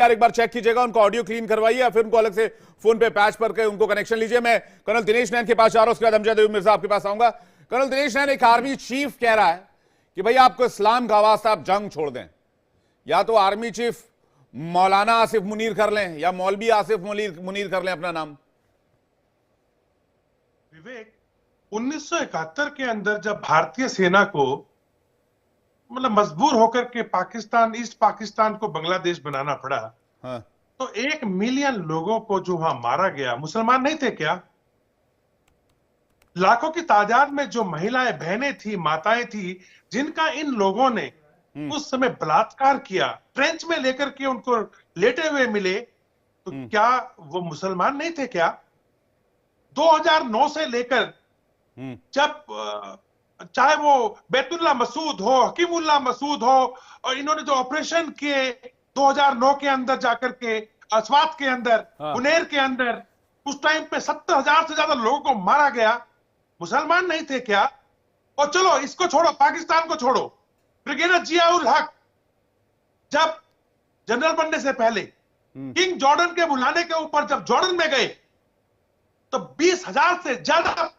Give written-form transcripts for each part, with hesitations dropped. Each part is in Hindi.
यार एक बार चेक कीजिएगा, उनको ऑडियो क्लीन करवाइए या फिर उनको अलग से फोन पे पैच पर के उनको कनेक्शन लीजिए। मैं कर्नल दिनेश नैन के पास जा रहा हूं, उसके बाद अमजद अयूब मिर्जा आपके पास आऊंगा। कर्नल दिनेश नैन, एक आर्मी चीफ कह रहा है कि भाई आपको इस्लाम का वास्ता आप जंग छोड़ दें, या तो आर्मी चीफ मौलाना आसिफ मुनीर कर लें या मौलवी आसिफ मुनीर कर लें अपना नाम। विवेक, 1971 के अंदर जब भारतीय सेना को मतलब मजबूर होकर के पाकिस्तान, ईस्ट पाकिस्तान को बांग्लादेश बनाना पड़ा, हाँ। तो 1 मिलियन लोगों को जो वहां मारा गया, मुसलमान नहीं थे क्या? लाखों की तादाद में जो महिलाएं, बहनें थी, माताएं थी, जिनका इन लोगों ने उस समय बलात्कार किया, ट्रेंच में लेकर के उनको लेटे हुए मिले, तो क्या वो मुसलमान नहीं थे क्या? 2009 से लेकर जब चाहे वो बैतुल्ला मसूद हो, हकीमुल्ला मसूद हो, और इन्होंने जो ऑपरेशन किए 2009 के अंदर जाकर के, अस्वात के अंदर, गुनेर के अंदर, उस टाइम पे 70,000 से ज्यादा लोगों को मारा गया, मुसलमान नहीं थे क्या? और चलो इसको छोड़ो, पाकिस्तान को छोड़ो, ब्रिगेडियर जियाउल हक जब जनरल बनने से पहले किंग जॉर्डन के बुलाने के ऊपर जब जॉर्डन में गए, तो 20,000 से ज्यादा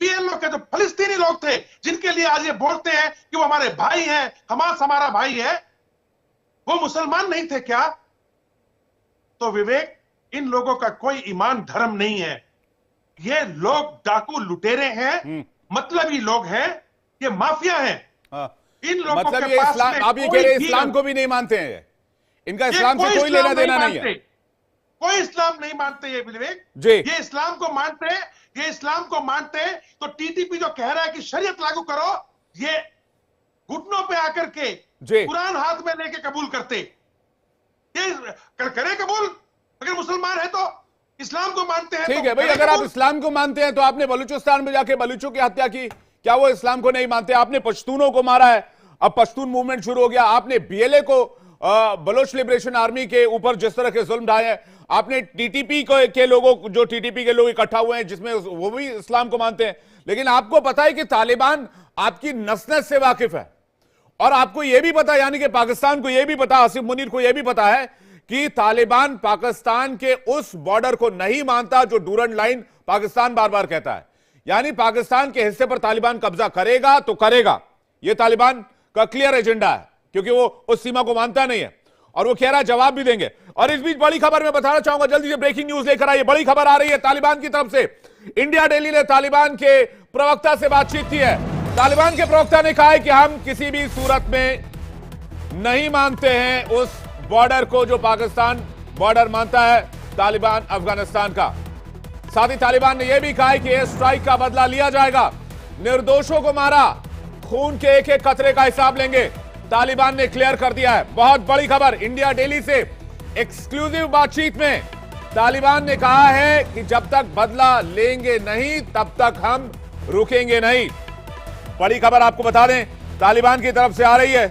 पीएलओ के जो फलस्तीनी लोग थे, जिनके लिए आज ये बोलते हैं कि वो हमारे भाई हैं, हमास हमारा भाई है, वो मुसलमान नहीं थे क्या? तो विवेक, इन लोगों का कोई ईमान धर्म नहीं है। ये लोग डाकू लुटेरे हैं, मतलबी लोग हैं, ये माफिया हैं। इन लोगों मतलब के पास में आप ये कह रहे हैं इस्लाम को भी नहीं मानते हैं, इनका इस्लाम से कोई लेना देना नहीं है। कोई इस्लाम नहीं मानते ये विवेक जी। ये इस्लाम को मानते, ये इस्लाम को मानते तो टीटीपी जो कह रहा है कि शरीयत लागू करो, ये घुटनों पे आकर के कुरान हाथ में लेके कबूल करते। ये करे कबूल, अगर मुसलमान है तो इस्लाम को मानते हैं। ठीक है भाई, अगर आप इस्लाम को मानते हैं तो आपने बलूचिस्तान में जाके बलूचों की हत्या की, क्या वो इस्लाम को नहीं मानते? आपने पश्तूनों को मारा है, अब पश्तून मूवमेंट शुरू हो गया। आपने बीएलए को, बलोच लिबरेशन आर्मी के ऊपर जिस तरह के जुल्म ढाए हैं, आपने टीटीपी के लोगों, जो टीटीपी के लोग इकट्ठा हुए हैं, जिसमें वो भी इस्लाम को मानते हैं। लेकिन आपको पता है कि तालिबान आपकी नस-नस से वाकिफ है, और आपको यह भी पता, यानी कि पाकिस्तान को यह भी पता, आसिफ मुनीर को यह भी पता है कि तालिबान पाकिस्तान के उस बॉर्डर को नहीं मानता जो डूरंड लाइन पाकिस्तान बार बार कहता है। यानी पाकिस्तान के हिस्से पर तालिबान कब्जा करेगा तो करेगा, यह तालिबान का क्लियर एजेंडा है, क्योंकि वो उस सीमा को मानता नहीं है, और वो कह रहा है जवाब भी देंगे। और इस बीच बड़ी खबर मैं बताना चाहूंगा, जल्दी से ब्रेकिंग न्यूज लेकर आइए। बड़ी खबर आ रही है तालिबान की तरफ से। इंडिया डेली ने तालिबान के प्रवक्ता से बातचीत की है। तालिबान के प्रवक्ता ने कहा है कि हम किसी भी सूरत में नहीं मानते हैं उस बॉर्डर को जो पाकिस्तान बॉर्डर मानता है तालिबान अफगानिस्तान का। साथ ही तालिबान ने यह भी कहा है कि एयर स्ट्राइक का बदला लिया जाएगा, निर्दोषों को मारा, खून के एक एक कतरे का हिसाब लेंगे, तालिबान ने क्लियर कर दिया है। बहुत बड़ी खबर इंडिया डेली से, एक्सक्लूसिव बातचीत में तालिबान ने कहा है कि जब तक बदला लेंगे नहीं तब तक हम रुकेंगे नहीं। बड़ी खबर आपको बता दें, तालिबान की तरफ से आ रही है।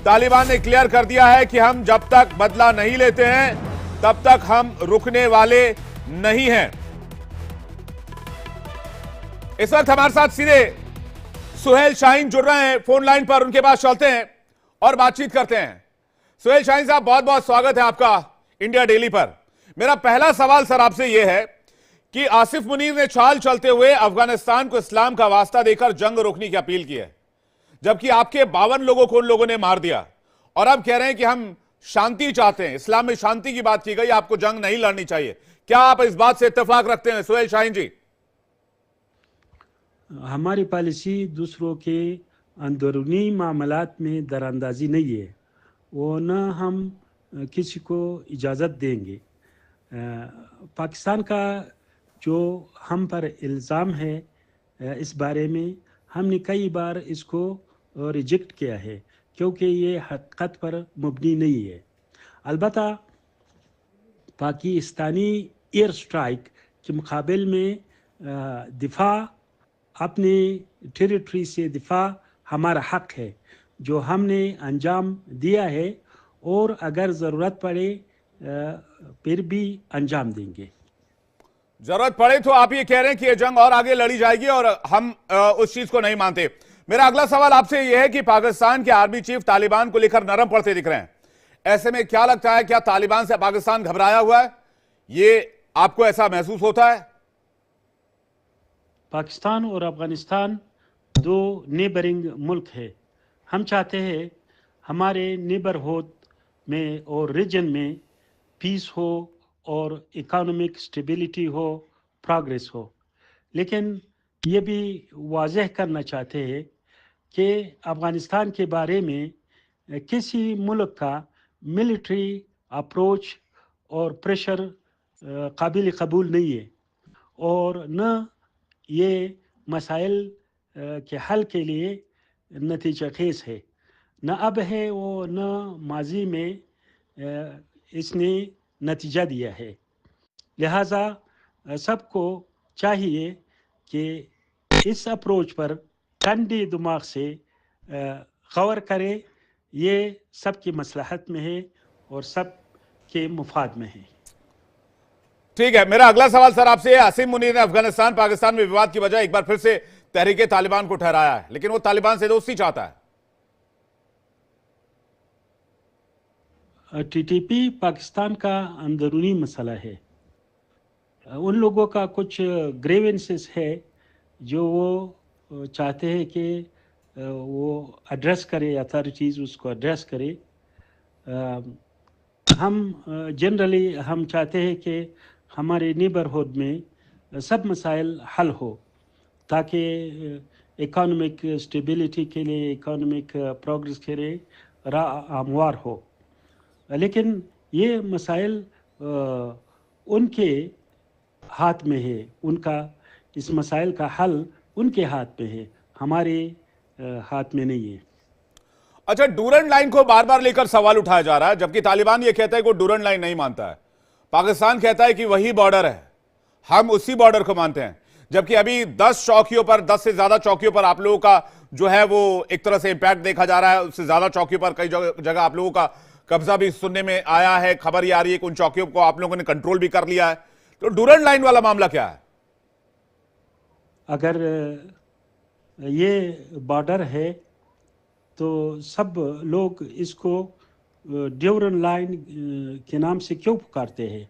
तालिबान ने क्लियर कर दिया है कि हम जब तक बदला नहीं लेते हैं तब तक हम रुकने वाले नहीं हैं। इस वक्त हमारे साथ सीधे सुहेल शाहीन जुड़ रहे हैं फोन लाइन पर, उनके पास चलते हैं और बातचीत करते हैं। सुहेल शाहीन साहब, बहुत बहुत स्वागत है आपका इंडिया डेली पर। मेरा पहला सवाल सर आपसे यह है कि आसिफ मुनीर ने चाल चलते हुए अफगानिस्तान को इस्लाम का वास्ता देकर जंग रोकने की अपील की है, जबकि आपके 52 लोगों को उन लोगों ने मार दिया, और अब कह रहे हैं कि हम शांति चाहते हैं, इस्लाम में शांति की बात की गई, आपको जंग नहीं लड़नी चाहिए। क्या आप इस बात से इत्तेफाक रखते हैं सुहेल शाहीन जी? हमारी पॉलिसी दूसरों के अंदरूनी मामलात में दरानंदाजी नहीं है, वो न हम किसी को इजाज़त देंगे। पाकिस्तान का जो हम पर इल्ज़ाम है, इस बारे में हमने कई बार इसको रिजेक्ट किया है, क्योंकि ये हकीकत पर मबनी नहीं है। अलबत्ता पाकिस्तानी एयर स्ट्राइक के मुकाबले में दिफा, अपने टेरिटरी से दिफा हमारा हक है, जो हमने अंजाम दिया है, और अगर ज़रूरत पड़े फिर भी अंजाम देंगे। जरूरत पड़े तो आप ये कह रहे हैं कि ये जंग और आगे लड़ी जाएगी, और हम उस चीज को नहीं मानते। मेरा अगला सवाल आपसे यह है कि पाकिस्तान के आर्मी चीफ तालिबान को लेकर नरम पड़ते दिख रहे हैं। ऐसे में क्या लगता है, क्या तालिबान से पाकिस्तान घबराया हुआ है? ये आपको ऐसा महसूस होता है? पाकिस्तान और अफगानिस्तान दो नेबरिंग मुल्क है। हम चाहते हैं हमारे नेबरहुड में और रीजन में पीस हो और इकोनॉमिक स्टेबिलिटी हो, प्रोग्रेस हो। लेकिन ये भी वाजह करना चाहते हैं कि अफ़गानिस्तान के बारे में किसी मुल्क का मिलिट्री अप्रोच और प्रेशर काबिल कबूल नहीं है, और न ये मसाइल के हल के लिए नतीजा खेज है, न अब है वो न माजी में इसने नतीजा दिया है। लिहाजा सबको चाहिए कि इस अप्रोच पर ठंडे दिमाग से गौर करे। ये सबकी मसलहत में है और सब के मुफाद में है। ठीक है, मेरा अगला सवाल सर आपसे है। आसिम मुनीर ने अफगानिस्तान पाकिस्तान में विवाद की वजह एक बार फिर से तहरीके तालिबान को ठहराया है, लेकिन वो तालिबान से दोस्ती चाहता है। टीटीपी पाकिस्तान का अंदरूनी मसला है। उन लोगों का कुछ ग्रेवेंसेस है जो वो चाहते हैं कि वो एड्रेस करे, अथॉरिटीज़ उसको एड्रेस करे। हम जनरली हम चाहते हैं कि हमारे नेबरहुड में सब मसाइल हल हो, ताकि इकोनॉमिक स्टेबिलिटी के लिए, इकोनॉमिक प्रोग्रेस के लिए राह हमवार हो। लेकिन ये मसाइल उनके हाथ में है, उनका इस मसाइल का हल उनके हाथ में है, हमारे हाथ में नहीं है। अच्छा, डूरन लाइन को बार बार लेकर सवाल उठाया जा रहा है, जबकि तालिबान ये कहता है कि वो डूरन लाइन नहीं मानता है। पाकिस्तान कहता है कि वही बॉर्डर है, हम उसी बॉर्डर को मानते हैं। जबकि अभी 10 चौकियों पर, 10 से ज्यादा चौकियों पर आप लोगों का जो है वो एक तरह से इंपैक्ट देखा जा रहा है। उससे ज्यादा चौकियों पर कई जगह आप लोगों का कब्जा भी सुनने में आया है। खबर ये आ रही है कि उन चौकियों को आप लोगों ने कंट्रोल भी कर लिया है। तो डूरन लाइन वाला मामला क्या है? अगर ये बॉर्डर है तो सब लोग इसको ड्यूरन लाइन के नाम से क्यों पुकारते हैं?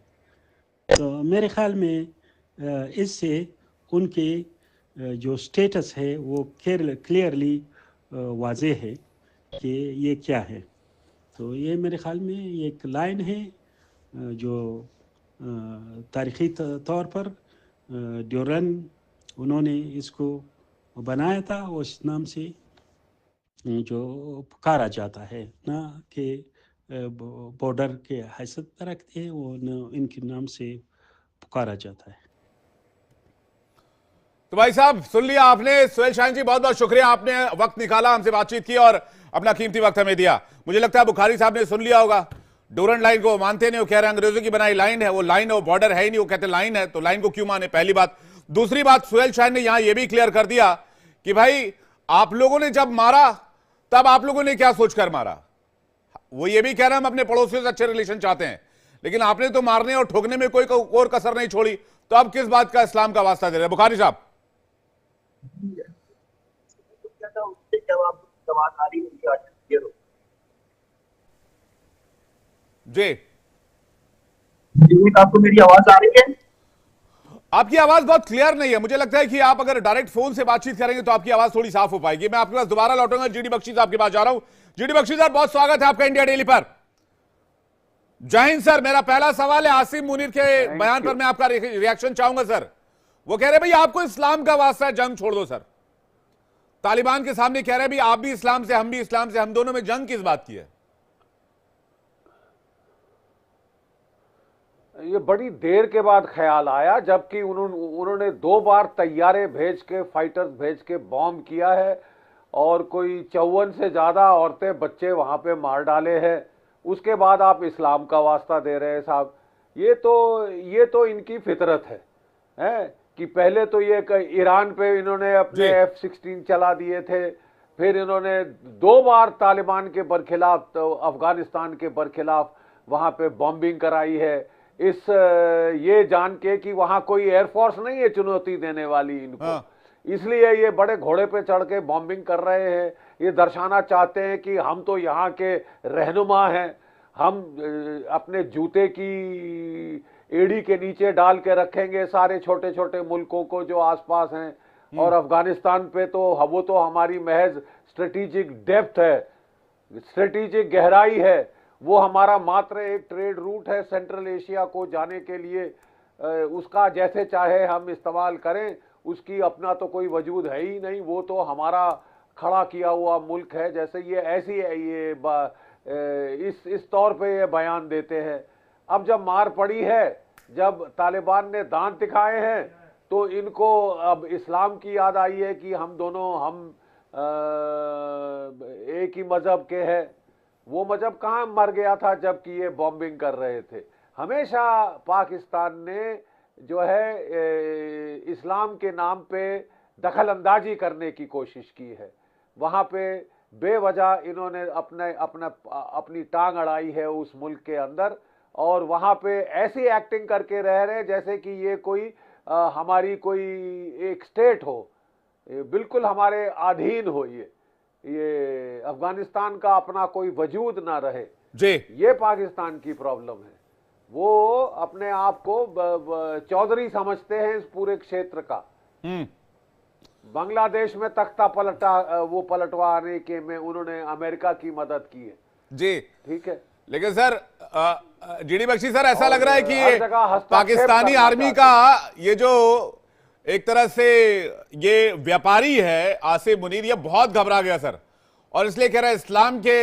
तो मेरे ख्याल में इससे उनके जो स्टेटस है वो क्लियरली वाज़ेह है कि ये क्या है। तो ये मेरे ख्याल में ये एक लाइन है जो तारीख़ी तौर पर ड्यूरन उन्होंने इसको बनाया था, उस नाम से जो पुकारा जाता है, ना कि बॉर्डर के हैसियत रखते हैं, वो न इनके नाम से पुकारा जाता है। तो भाई साहब सुन लिया आपने। सुहेल शाहीन जी, बहुत बहुत शुक्रिया, आपने वक्त निकाला, हमसे बातचीत की और अपना कीमती वक्त हमें दिया। मुझे लगता है बुखारी साहब ने सुन लिया होगा। डूरन लाइन को मानते नहीं, वो कह रहे हैं अंग्रेजों की बनाई लाइन है, वो लाइन है, वो बॉर्डर है ही नहीं, वो कहते लाइन है, तो लाइन को क्यों माने? पहली बात। दूसरी बात, सुहेल शाहीन ने यहां यह भी क्लियर कर दिया कि भाई आप लोगों ने जब मारा तब आप लोगों ने क्या सोचकर मारा। वो ये भी कह रहे हैं हम अपने पड़ोसियों से अच्छे रिलेशन चाहते हैं, लेकिन आपने तो मारने और ठोकने में कोई और कसर नहीं छोड़ी, तो अब किस बात का इस्लाम का वास्ता दे रहे हैं? बुखारी साहब जी, आपको मेरी आवाज आ रही है? आपकी आवाज बहुत क्लियर नहीं है। मुझे लगता है कि आप अगर डायरेक्ट फोन से बातचीत करेंगे तो आपकी आवाज थोड़ी साफ हो पाएगी। मैं आपके पास दोबारा लौटूंगा। जीडी बख्शी साहब के पास जा रहा हूं। जीडी बख्शी साहब, बहुत स्वागत है आपका इंडिया डेली पर। जय हिंद सर। मेरा पहला सवाल है आसिम मुनीर के बयान पर मैं आपका रिएक्शन चाहूंगा सर। वो कह रहे भाई आपको इस्लाम का वास्ता है, जंग छोड़ दो सर। तालिबान के सामने कह रहे भाई आप भी इस्लाम से, हम भी इस्लाम से, हम दोनों में जंग किस बात की है? ये बड़ी देर के बाद ख्याल आया, जबकि उन्होंने 2 बार तैयारे भेज के, फाइटर्स भेज के बॉम्ब किया है और कोई 54 से ज्यादा औरतें बच्चे वहां पे मार डाले हैं। उसके बाद आप इस्लाम का वास्ता दे रहे हैं साहब। ये तो इनकी फितरत है कि पहले तो ये ईरान पे इन्होंने अपने F-16 चला दिए थे, फिर इन्होंने 2 बार तालिबान के बरखिलाफ, तो अफगानिस्तान के बरखिलाफ वहां पे बॉम्बिंग कराई है, ये जान के कि वहां कोई एयरफोर्स नहीं है चुनौती देने वाली इनको। इसलिए ये बड़े घोड़े पे चढ़ के बॉम्बिंग कर रहे हैं। ये दर्शाना चाहते हैं कि हम तो यहाँ के रहनुमा हैं हम अपने जूते की एड़ी के नीचे डाल के रखेंगे सारे छोटे छोटे मुल्कों को जो आसपास हैं। और अफगानिस्तान पे तो वो तो हमारी महज स्ट्रेटेजिक डेप्थ है, स्ट्रेटेजिक गहराई है, वो हमारा मात्र एक ट्रेड रूट है सेंट्रल एशिया को जाने के लिए। उसका जैसे चाहे हम इस्तेमाल करें, उसकी अपना तो कोई वजूद है ही नहीं, वो तो हमारा खड़ा किया हुआ मुल्क है। जैसे ये ऐसी है, ये इस तौर पे ये बयान देते हैं। अब जब मार पड़ी है, जब तालिबान ने दांत दिखाए हैं, तो इनको अब इस्लाम की याद आई है कि हम दोनों एक ही मजहब के हैं। वो मजहब कहाँ मर गया था जबकि ये बॉम्बिंग कर रहे थे। हमेशा पाकिस्तान ने जो है इस्लाम के नाम पे दखल अंदाजी करने की कोशिश की है। वहाँ पे बेवजह इन्होंने अपनी टांग अड़ाई है उस मुल्क के अंदर, और वहाँ पे ऐसी एक्टिंग करके रह रहे जैसे कि ये कोई हमारी कोई एक स्टेट हो, बिल्कुल हमारे अधीन हो। ये अफगानिस्तान का अपना कोई वजूद ना रहे जी। ये पाकिस्तान की प्रॉब्लम है। वो अपने आप को चौधरी समझते हैं इस पूरे क्षेत्र का। बांग्लादेश में तख्ता पलटवाने के में उन्होंने अमेरिका की मदद की है जी, ठीक है। लेकिन सर जीडी बख्शी सर, ऐसा लग रहा है कि हर जगह हस्तक्षेप पाकिस्तानी करना आर्मी का ये जो एक तरह से ये व्यापारी है आसिम मुनीर, ये बहुत घबरा गया सर, और इसलिए कह रहा है इस्लाम के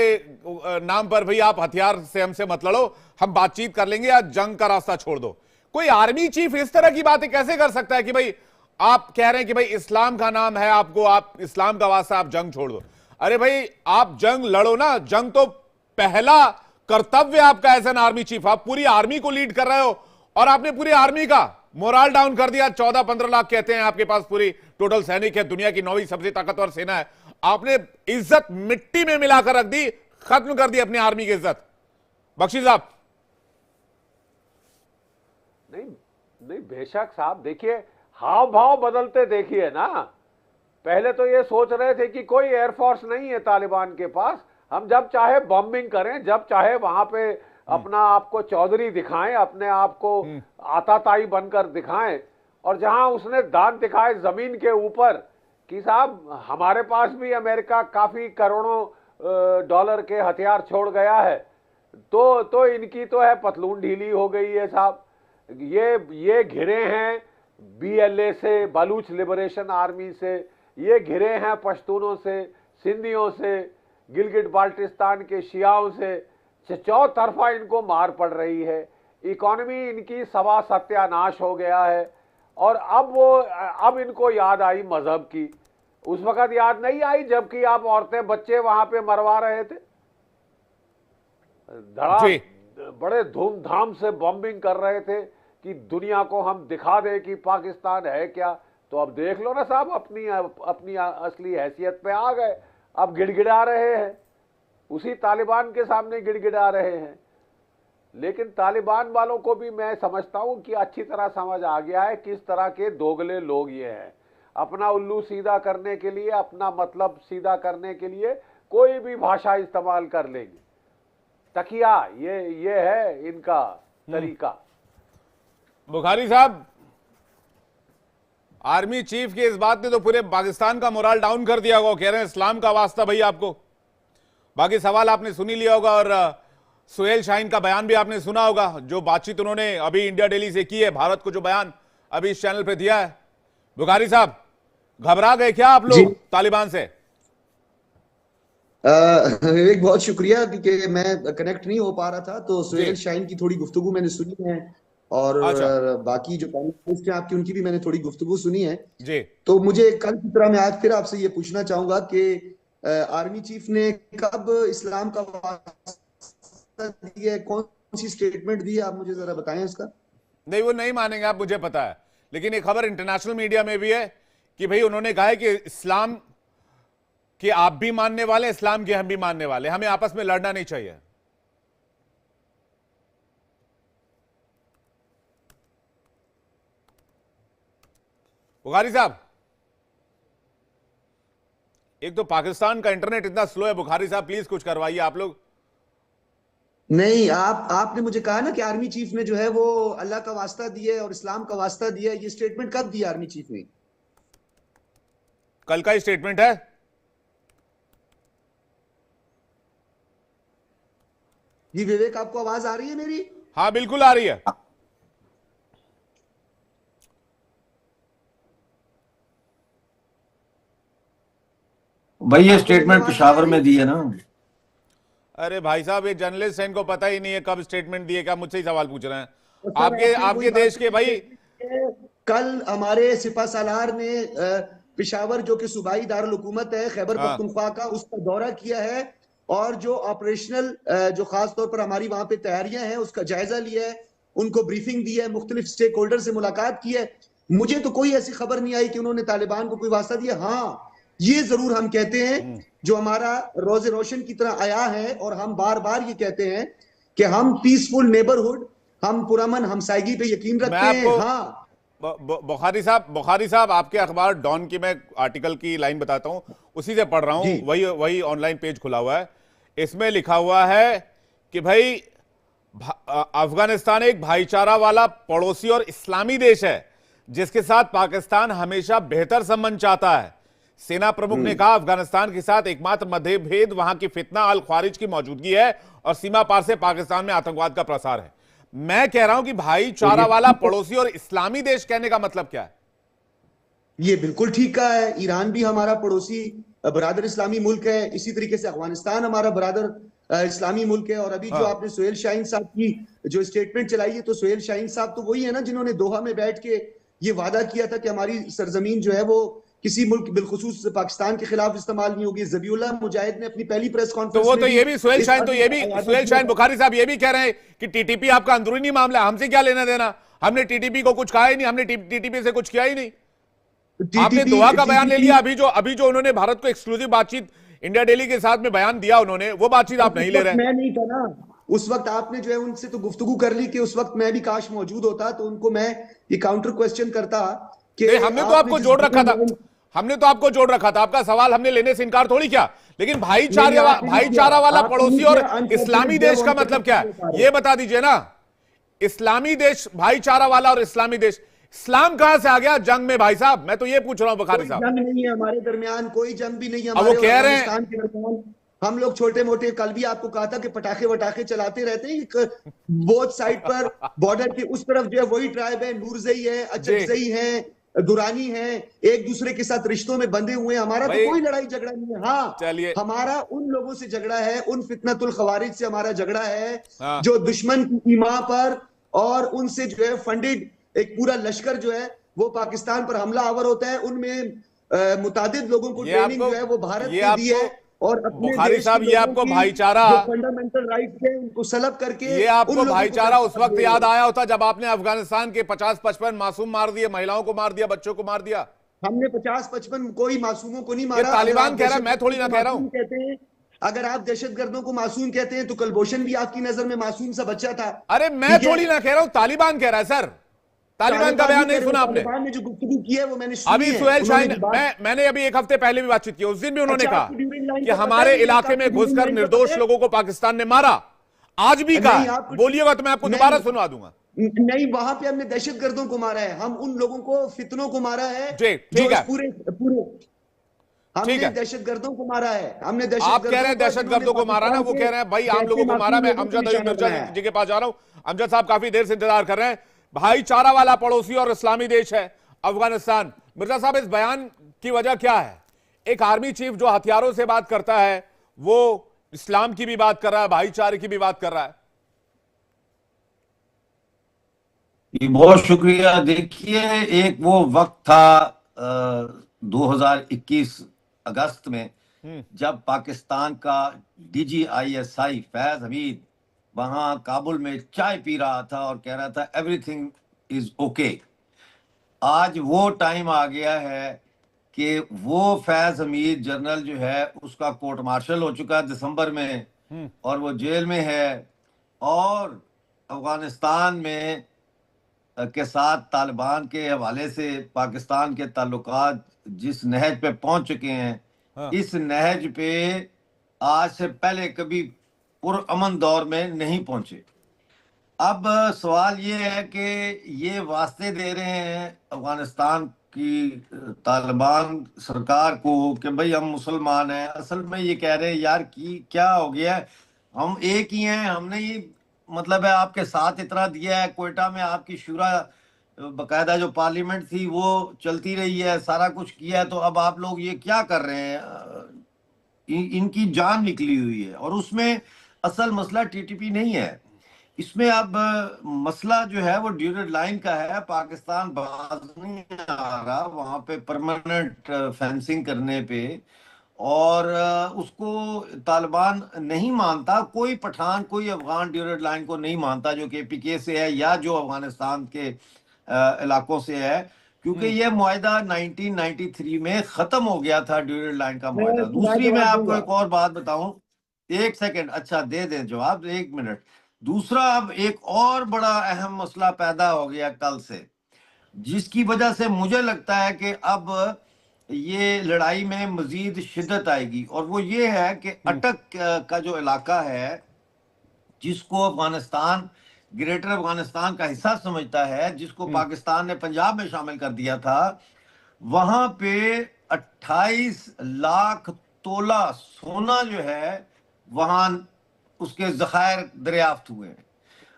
नाम पर भाई आप हथियार से हमसे मत लड़ो, हम बातचीत कर लेंगे या जंग का रास्ता छोड़ दो। कोई आर्मी चीफ इस तरह की बातें कैसे कर सकता है कि भाई आप कह रहे हैं कि भाई इस्लाम का नाम है आपको, आप इस्लाम का वास्ता आप जंग छोड़ दो। अरे भाई आप जंग लड़ो ना, जंग तो पहला कर्तव्य आपका एज एन आर्मी चीफ। आप पूरी आर्मी को लीड कर रहे हो और आपने पूरी आर्मी का मोरल डाउन कर दिया। 14-15 लाख कहते हैं आपके पास पूरी टोटल सैनिक है, दुनिया की 9वीं सबसे ताकतवर सेना है। आपने इज्जत मिट्टी में मिलाकर रख दी, खत्म कर दी अपनी आर्मी की इज्जत। बख्शी साहब। नहीं बेशक साहब, देखिए हाव भाव बदलते देखिए ना। पहले तो ये सोच रहे थे कि कोई एयरफोर्स नहीं है तालिबान के पास, हम जब चाहे बॉम्बिंग करें, जब चाहे वहां पे अपना आपको चौधरी दिखाएं, अपने आप को आताताई बनकर दिखाएं। और जहां उसने दांत दिखाए जमीन के ऊपर कि साहब हमारे पास भी अमेरिका काफी करोड़ों डॉलर के हथियार छोड़ गया है, तो इनकी तो है पतलून ढीली हो गई है साहब। ये घिरे हैं BLA से, बलूच लिबरेशन आर्मी से, ये घिरे हैं पश्तूनों से, सिंधियों से, गिलगिट बाल्टिस्तान के शियाओं से। चौतरफा इनको मार पड़ रही है, इकोनॉमी इनकी सवा सत्यानाश हो गया है। और अब इनको याद आई मजहब की, उस वक्त याद नहीं आई जबकि आप औरतें बच्चे वहां पे मरवा रहे थे। बड़े धूमधाम से बॉम्बिंग कर रहे थे कि दुनिया को हम दिखा दे कि पाकिस्तान है क्या। तो अब देख लो ना साहब, अपनी असली हैसियत पे आ गए, अब गिड़गिड़ा रहे हैं, उसी तालिबान के सामने गिड़गिड़ा रहे हैं। लेकिन तालिबान वालों को भी मैं समझता हूं कि अच्छी तरह समझ आ गया है किस तरह के दोगले लोग ये हैं। अपना उल्लू सीधा करने के लिए, अपना मतलब सीधा करने के लिए कोई भी भाषा इस्तेमाल कर लेंगे। तकिया ये है इनका तरीका। बुखारी साहब, आर्मी चीफ की इस बात ने तो पूरे पाकिस्तान का मोरल डाउन कर दिया होगा। कह रहे हैं इस्लाम का वास्ता भाई आपको। बाकी सवाल आपने सुनी लिया होगा और सुहेल शाहीन का बयान भी आपने सुना होगा, जो बातचीत उन्होंने अभी इंडिया डेली से की है, भारत को जो बयान अभी इस चैनल पे दिया है। बुखारी साहब, घबरा गए क्या आप लोग तालिबान से? एक बहुत शुक्रिया कि मैं कनेक्ट नहीं हो पा रहा था, तो सुहेल शाहीन की थोड़ी गुफ्तगू मैंने सुनी है और बाकी जो पैनलिस्ट हैं आपकी उनकी भी मैंने थोड़ी गुफ्तगू सुनी है जी। तो मुझे कल की तरह मैं आज फिर आपसे ये पूछना चाहूंगा कि आर्मी चीफ ने कब इस्लाम का वास्ता दिया, कौन सी स्टेटमेंट दी है, आप मुझे जरा बताएं इसका। नहीं, वो नहीं मानेंगे आप, मुझे पता है, लेकिन एक खबर इंटरनेशनल मीडिया में भी है कि भाई उन्होंने कहा है कि इस्लाम कि आप भी मानने वाले, इस्लाम के हम भी मानने वाले, हमें आपस में लड़ना नहीं चाहिए। बुखारी साहब, एक तो पाकिस्तान का इंटरनेट इतना स्लो है, बुखारी साहब प्लीज कुछ करवाइए आप लोग। नहीं, आपने मुझे कहा ना कि आर्मी चीफ ने जो है वो अल्लाह का वास्ता दिया है और इस्लाम का वास्ता दिया है। ये स्टेटमेंट कब दिया आर्मी चीफ ने? कल का ही स्टेटमेंट है। जी विवेक, आपको आवाज आ रही है मेरी? हाँ बिल्कुल आ रही है। भाई ये आपको मेरी स्टेटमेंट आवाज नहीं आ पेशावर रही? में दी है ना। अरे भाई साहब, ये जर्नलिस्ट है, इनको पता ही नहीं है कब स्टेटमेंट दिए, क्या मुझसे ही सवाल पूछ रहे हैं? तो सर, आपके आपने आपके वही देश बात के भाई। कल हमारे सिपा सालार ने पेशावर, जो कि सूबाई दारुल हुकूमत है खैबर हाँ। पख्तूनख्वा का, उसका दौरा किया है और जो ऑपरेशनल जो खास तौर पर हमारी वहां पे तैयारियां हैं उसका जायजा लिया है, उनको ब्रीफिंग दी है, मुख्तलिफ स्टेक होल्डर से मुलाकात की है। मुझे तो कोई ऐसी खबर नहीं आई कि उन्होंने तालिबान को कोई वास्ता दिया। हाँ, ये जरूर हम कहते हैं, जो हमारा रोजे रोशन की तरह आया है, और हम बार बार ये कहते हैं कि हम पीसफुल नेबरहुड, हम पुरअमन हमसायगी पे यकीन रखते हैं। आपको हाँ, बुखारी साहब, आपके अखबार डॉन की मैं आर्टिकल की लाइन बताता हूं, उसी से पढ़ रहा हूं, जी। वही ऑनलाइन पेज खुला हुआ है। इसमें लिखा हुआ है कि भाई अफगानिस्तान एक भाईचारा वाला पड़ोसी और इस्लामी देश है जिसके साथ पाकिस्तान हमेशा बेहतर संबंध चाहता है। सेना प्रमुख ने कहा, अफगानिस्तान के साथ एकमात्र मतभेद वहां की फितना अल ख्वारिज की मौजूदगी है और सीमा पार से पाकिस्तान में आतंकवाद का प्रसार है। मैं कह रहा हूं कि भाईचारा वाला पड़ोसी और इस्लामी देश कहने का मतलब क्या है? ये बिल्कुल ठीक कहा है। ईरान भी हमारा पड़ोसी बरादर इस्लामी मुल्क है, इसी तरीके से अफगानिस्तान हमारा बरादर इस्लामी मुल्क है। और अभी जो आपने सुहेल शाहीन साहब की जो स्टेटमेंट चलाई है, तो सुहेल शाहीन साहब तो वही है ना जिन्होंने दोहा में बैठ के ये वादा किया था कि हमारी सरजमीन जो है वो किसी मुल्क बिलखुसूस पाकिस्तान के खिलाफ इस्तेमाल नहीं होगी। जबीउल्लाह मुजाहिद ने अपनी पहली प्रेस तो कॉन्फ्रेंस वो में तो ये भी सुहेल शाहीन, तो ये भी वादा सुहेल किया शाहीन था। बुखारी साहब ये भी कह रहे हैं कि टीटीपी आपका अंदरूनी मामला है, हमसे क्या लेना देना, हमने टीटीपी को कुछ कहा ही नहीं, हमने टीटीपी से कुछ किया ही नहीं। आपने दोहा का बयान ले लिया। अभी जो उन्होंने भारत को एक्सक्लूसिव बातचीत इंडिया डेली के साथ में बयान दिया उन्होंने, वो बातचीत आप नहीं ले रहे हैं। मैं नहीं था ना उस वक्त, आपने जो है उनसे तो गुफ्तगू कर ली कि उस वक्त मैं भी काश मौजूद होता तो उनको मैं ये काउंटर क्वेश्चन करता कि नहीं, हमने तो आपको जोड़ रखा था, हमने तो आपको जोड़ रखा था, आपका सवाल हमने लेने से इनकार थोड़ी किया। लेकिन भाईचारा वाला पड़ोसी और इस्लामी देश का मतलब क्या है, ये बता दीजिए ना। इस्लामी देश, भाईचारा वाला और इस्लामी देश, इस्लाम कहां से आ गया जंग में भाई साहब? मैं तो ये पूछ रहा हूं बुखारी साहब। जंग नहीं है हमारे दरमियान, कोई जंग भी नहीं है अब हमारे वो कह रहे हैं, अफगानिस्तान के दरमियान। हम लोग छोटे मोटे, कल भी आपको कहा था कि पटाखे वटाखे चलाते रहते हैं। बोथ साइड पर बॉर्डर के उस तरफ जो है वही ट्राइब है, नूरजई है, अचकजई है, दुरानी है, एक दूसरे के साथ रिश्तों में बंधे हुए हैं। हमारा तो कोई लड़ाई झगड़ा नहीं है। हाँ, चलिए, हमारा उन लोगों से झगड़ा है, उन फितनतुल खवारिज से हमारा झगड़ा है, हाँ। जो दुश्मन की ईमा पर और उनसे जो है फंडेड एक पूरा लश्कर जो है वो पाकिस्तान पर हमला आवर होता है। उनमें मुतादिद लोगों को ट्रेनिंग जो है वो भारत ने दी है, और अपने बुखारी देश साहब, के ये लोगों आपको की भाईचारा, जो फंडामेंटल राइट्स है उनको सलब करके ये आपको उन लोगों को भाईचारा उस वक्त दे याद रहे हैं। आया होता जब आपने अफगानिस्तान के 50-55 मासूम मार दिए, महिलाओं को मार दिया, बच्चों को मार दिया। हमने 50-55 कोई मासूमों को नहीं ये मारा। तालिबान कह रहा है, मैं थोड़ी ना कह रहा हूं। कहते हैं, अगर आप दहशतगर्दों को मासूम कहते हैं तो कलभूषण भी आपकी नजर में मासूम सा बच्चा था। अरे मैं थोड़ी ना कह रहा हूं, तालिबान कह रहा है सर। तालिबान का बयान नहीं सुना आपने? तालिबान ने जो गुफ्तगू की है वो मैंने सुनी अभी है। सुहेल शाहीन, उन्होंने बात- मैंने अभी एक हफ्ते पहले भी बातचीत की, उस दिन भी उन्होंने अच्छा, कहा आपको ड्यूरिंग लाइन कि का पता हमारे है? इलाके में आपको ड्यूरिंग घुसकर लाइन का निर्दोष पता है? लोगों को पाकिस्तान ने मारा। आज भी कहा नहीं, है, आपको- बोलिएगा तो मैं आपको नहीं। दोबारा सुनवा दूंगा। नहीं, वहां पे हमने दहशतगर्दों को मारा है, हम उन लोगों को फितनों को मारा है ठीक जो है। इस पूरे हमने ठीक है। दहशतगर्दों को मारा है। हमने आप कह रहे हैं दहशतगर्दों को मारा ना, वो कह रहे हैं भाई आम लोगों को मारा। मैं अमजद अली मिर्जा जी के पास जा रहा हूं। अमजद साहब काफी देर से इंतजार कर रहे हैं। भाईचारा वाला पड़ोसी और इस्लामी देश है अफगानिस्तान। मिर्जा साहब, इस बयान की वजह क्या है? एक आर्मी चीफ जो हथियारों से बात करता है, वो इस्लाम की भी बात कर रहा है, भाईचारे की भी बात कर रहा है। बहुत शुक्रिया। देखिए, एक वो वक्त था 2021 अगस्त में, जब पाकिस्तान का DGISI फैज हमीद वहां काबुल में चाय पी रहा था और कह रहा था एवरीथिंग इज ओके। आज वो टाइम आ गया है कि वो फैज हमीद जनरल जो है उसका कोर्ट मार्शल हो चुका है दिसंबर में, और वो जेल में है। और अफगानिस्तान में के साथ तालिबान के हवाले से पाकिस्तान के ताल्लुकात जिस नहज पे पहुंच चुके हैं, हाँ। इस नहज पे आज से पहले कभी पुरअमन दौर में नहीं पहुंचे। अब सवाल ये है कि ये वास्ते दे रहे हैं अफगानिस्तान की तालिबान सरकार को कि भाई हम मुसलमान हैं। असल में ये कह रहे हैं यार कि क्या हो गया है, हम एक ही हैं, हमने ये मतलब है आपके साथ इतना दिया है, क्वेटा में आपकी शुरा बकायदा जो पार्लियामेंट थी वो चलती रही है, सारा कुछ किया है, तो अब आप लोग ये क्या कर रहे हैं? इनकी जान निकली हुई है। और उसमें असल मसला टीटीपी नहीं है, इसमें अब मसला जो है वो ड्यूरेड लाइन का है। पाकिस्तान बाज नहीं आ रहा वहां पे परमानेंट फेंसिंग करने पे, और उसको तालिबान नहीं मानता। कोई पठान, कोई अफगान ड्यूरेड लाइन को नहीं मानता जो कि पीके से है या जो अफगानिस्तान के इलाकों से है, क्योंकि ये मुआहिदा 1993 में खत्म हो गया था, ड्यूरेड लाइन का मुआहिदा। दूसरी मैं आपको एक और बात बताऊं, एक सेकंड, अच्छा दे दें जवाब, 1 मिनट। दूसरा, अब एक और बड़ा अहम मसला पैदा हो गया कल से, जिसकी वजह से मुझे लगता है कि अब ये लड़ाई में मजीद शिद्दत आएगी, और वो ये है कि अटक का जो इलाका है, जिसको अफगानिस्तान ग्रेटर अफगानिस्तान का हिस्सा समझता है, जिसको पाकिस्तान ने पंजाब में शामिल कर दिया था, वहां पे 28 लाख तोला सोना जो है वहां उसके जखायर दरियाफ्त हुए हैं।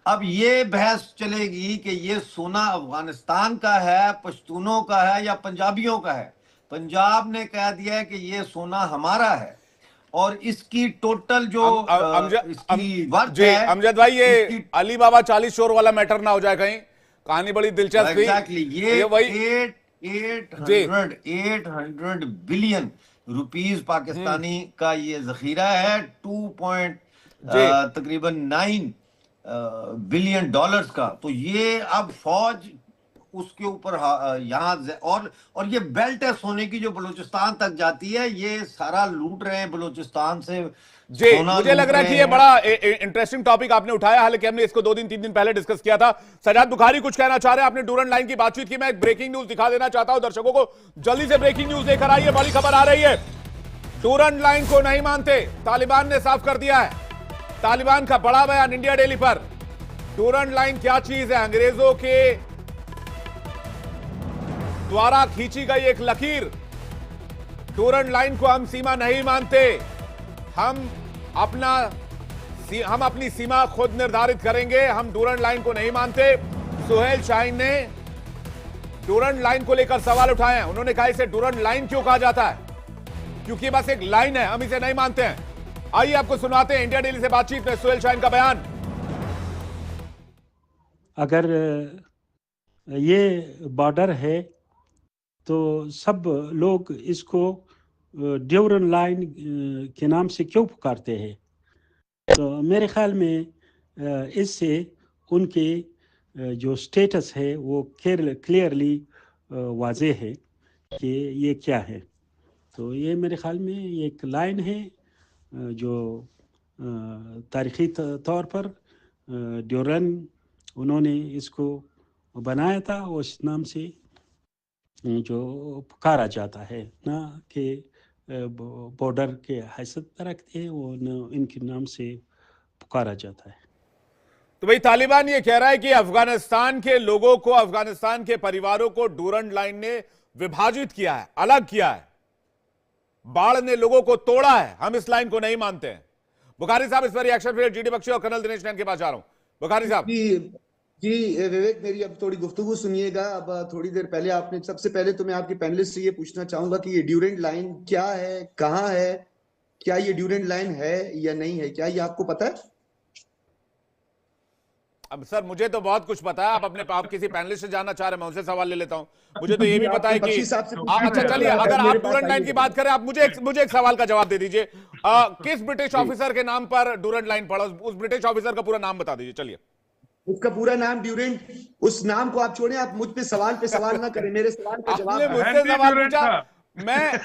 अब ये बहस चलेगी कि ये सोना अफगानिस्तान का है, पश्तूनों का है या पंजाबियों का है। पंजाब ने कह दिया है कि ये सोना हमारा है, और इसकी टोटल जो इसकी वर्थ जी है। अमजद भाई, ये अली बाबा 40 शोर वाला मैटर ना हो जाए कहीं, कहानी बड़ी दिलचस्प थी। एग्जैक्टली, ये वही 800 बिलियन रुपीस पाकिस्तानी का ये जखीरा है, तकरीबन 9 बिलियन डॉलर्स का। तो ये अब फौज उसके ऊपर यहाँ, और ये बेल्ट है सोने की जो बलूचिस्तान तक जाती है, ये सारा लूट रहे हैं बलूचिस्तान से। जी मुझे लग रहा है कि ये बड़ा इंटरेस्टिंग टॉपिक आपने उठाया, हालांकि हमने इसको 2-3 दिन पहले डिस्कस किया था। सजाद बुखारी कुछ कहना चाह रहे हैं, आपने डूरन लाइन की बातचीत की। मैं एक ब्रेकिंग न्यूज दिखा देना चाहता हूं दर्शकों को, जल्दी से ब्रेकिंग न्यूज लेकर आइए, बड़ी खबर आ रही है। डूरन लाइन को नहीं मानते, तालिबान ने साफ कर दिया है। तालिबान का बड़ा बयान इंडिया डेली पर। डूरन लाइन क्या चीज है? अंग्रेजों के द्वारा खींची गई एक लकीर। डूरन लाइन को हम सीमा नहीं मानते, हम अपनी सीमा खुद निर्धारित करेंगे, हम डूरन लाइन को नहीं मानते। सुहेल शाहीन ने डूरन लाइन को लेकर सवाल उठाए हैं। उन्होंने कहा इसे डूरन लाइन क्यों कहा जाता है? क्योंकि बस एक लाइन है, हम इसे नहीं मानते हैं। आइए आपको सुनाते हैं इंडिया डेली से बातचीत में सुहेल शाहीन का बयान। अगर ये बॉर्डर है तो सब लोग इसको ड्यूरन लाइन के नाम से क्यों पुकारते हैं? तो मेरे ख्याल में इससे उनके जो स्टेटस है वो क्लियरली वाज़ेह है कि ये क्या है। तो ये मेरे ख्याल में एक लाइन है जो तारीख़ी तौर पर ड्यूरन उन्होंने इसको बनाया था, उस नाम से जो पुकारा जाता है, ना कि बॉर्डर के हैसियत रखते हैं, वो न इनके नाम से पुकारा जाता है। तो भाई तालिबान ये कह रहा है कि अफगानिस्तान के लोगों को, अफगानिस्तान के परिवारों को डूरन लाइन ने विभाजित किया है, अलग किया है, बाढ़ ने लोगों को तोड़ा है, हम इस लाइन को नहीं मानते हैं। बुखारी साहब इस पर रिएक्शन फिर जीडी बख्शी और कर्नल दिनेश नैन के पास जा रहा हूं। बुखारी साहब जी विवेक, मेरी अब थोड़ी गुफ्तगू सुनिएगा। अब थोड़ी देर पहले आपने, सबसे पहले तो मैं आपके पैनलिस्ट से ये पूछना चाहूंगा कि ये ड्यूरेंट लाइन क्या है, कहाँ है, क्या ये ड्यूरेंट लाइन है या नहीं है, क्या ये आपको पता है? अब सर मुझे तो बहुत कुछ पता है, आप किसी पैनलिस्ट से जानना चाह रहे हैं, मैं उनसे सवाल ले लेता हूं। मुझे तो ये भी पता है कि अच्छा चलिए, अगर आप डूरन लाइन की बात करें, आप मुझे एक सवाल का जवाब दे दीजिए। किस ब्रिटिश ऑफिसर के नाम पर डूरन लाइन पड़ा? उस ब्रिटिश ऑफिसर का पूरा नाम बता दीजिए। चलिए, उसका पूरा नाम ड्यूरेंट, उस नाम को आप छोड़ें, आप मुझ पे सवाल ना करें, मेरे सवाल का जवाब। मुझसे सवाल पूछा, मैं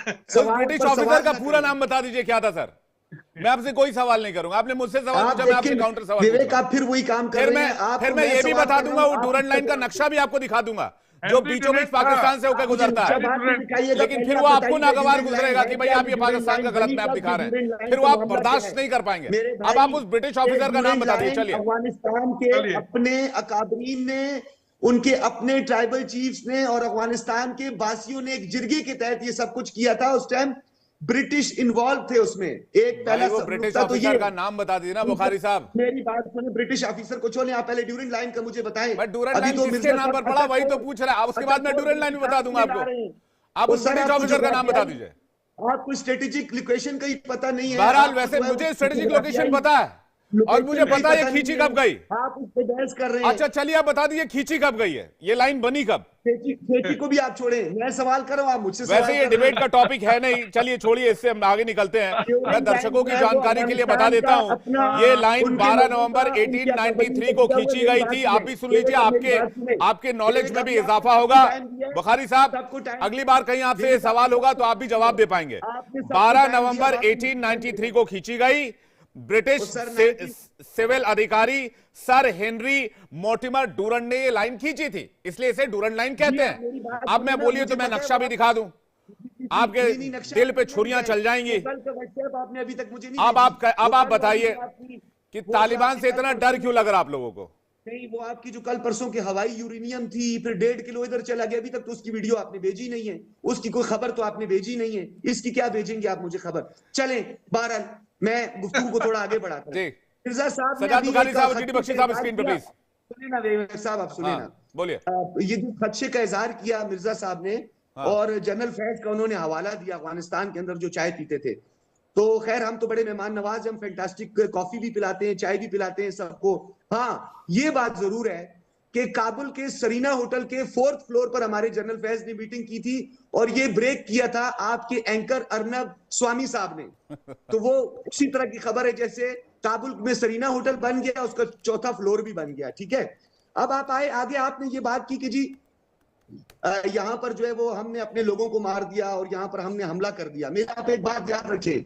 ब्रिटिश ऑफिसर का पूरा नाम बता दीजिए क्या था सर। मैं आपसे कोई सवाल नहीं करूंगा, आपने मुझसे सवाल पूछा, मैं आपसे काउंटर सवाल विवेक, आप फिर वही काम कर रहे हैं। फिर मैं ये भी बता दूंगा, वो डूरन लाइन का नक्शा भी आपको दिखा दूंगा। जो बीचों बीच पाकिस्तान से होकर गुजरता है, लेकिन फिर वो आपको नागवार गुजरेगा कि भाई आप ये पाकिस्तान का गलत मैप दिखा रहे हैं, फिर वो आप बर्दाश्त नहीं कर पाएंगे। अब आप उस ब्रिटिश ऑफिसर का नाम बता दीजिए। चलिए, अफगानिस्तान के अपने अकाबरीन ने, उनके अपने ट्राइबल चीफ्स ने और अफगानिस्तान के बासियों ने एक जिरगे के तहत ये सब कुछ किया था। उस टाइम ब्रिटिश इन्वॉल्व थे उसमें। एक पहला वो ब्रिटिश ऑफिसर का नाम बता दीजिए ना बुखारी साहब। मेरी बात सुने, ब्रिटिश ऑफिसर को छोड़े, आप पहले ड्यूरिंग लाइन का मुझे बताएं। ड्यूरेंट लाइन किसके नाम पर पड़ा वही तो पूछ रहा है, उसके बाद मैं ड्यूरेंट लाइन भी बता दूंगा आपको। आप उस ब्रिटिश ऑफिसर का नाम बता दीजिए। आपको स्ट्रेटेजिक लोकेशन का ही पता नहीं है। बहरहाल वैसे मुझे स्ट्रेटेजिक लोकेशन पता है और मुझे पता है ये खींची कब गई। आप उस पे बहस कर रहे हैं। अच्छा चलिए आप बता दीजिए खींची कब गई है, ये लाइन बनी कब? खेती को भी आप छोड़े, मैं सवाल कर रहा हूं, आप मुझसे वैसे ये डिबेट का टॉपिक है नहीं, चलिए छोड़िए, इससे हम आगे निकलते हैं। मैं दर्शकों की जानकारी के लिए बता देता हूं, ये लाइन 12 नवंबर 1893 को खींची गई थी। आप भी सुन लीजिए, आपके नॉलेज में भी इजाफा होगा। बुखारी साहब, अगली बार कहीं आपसे ये सवाल होगा तो आप भी जवाब दे पाएंगे। 12 नवंबर 1893 को खींची गई। ब्रिटिश सिविल अधिकारी सर हेनरी मोर्टिमर डूरंड ने ये लाइन खींची थी, इसलिए इसे डूरंड लाइन कहते हैं। अब मैं बोलिए तो मैं नक्शा भी दिखा दूं, आपके दिल पे छुरियां चल जाएंगी। आपने अभी तक मुझे अब आप बताइए कि तालिबान से इतना डर क्यों लग रहा आप लोगों को? नहीं, वो आपकी जो कल परसों की हवाई यूरेनियम थी, फिर 1.5 किलो इधर चला गया, अभी तक तो उसकी वीडियो आपने भेजी नहीं है, उसकी कोई खबर तो आपने भेजी नहीं है, इसकी क्या भेजेंगे आप मुझे खबर? चलें, बहरहाल मैं गुफ्तगू को थोड़ा आगे बढ़ाता हूं। मिर्जा साहब, सजाद बुखारी साहब, जीडी बख्शी साहब स्क्रीन पे प्लीज। सुनिए ना वेवर साहब, आप सुनिए ना, बोलिए। ये जो खदशे का इजहार किया मिर्जा साहब ने और जनरल फैज का उन्होंने हवाला दिया अफगानिस्तान के अंदर जो चाय पीते थे, तो खैर हम तो बड़े मेहमान नवाज, हम फैंटास्टिक कॉफी भी पिलाते हैं, चाय भी पिलाते हैं सबको। हाँ, ये बात जरूर है कि काबुल के सरीना होटल के 4th फ्लोर पर हमारे जनरल फैज ने मीटिंग की थी और ये ब्रेक किया था आपके एंकर अर्नब स्वामी साहब ने। तो वो उसी तरह की खबर है जैसे काबुल में सरीना होटल बन गया, उसका 4था फ्लोर भी बन गया। ठीक है, अब आप आए आगे, आपने ये बात की कि जी यहाँ पर जो है वो हमने अपने लोगों को मार दिया और यहाँ पर हमने हमला कर दिया। मेरा आप एक बात याद रखें,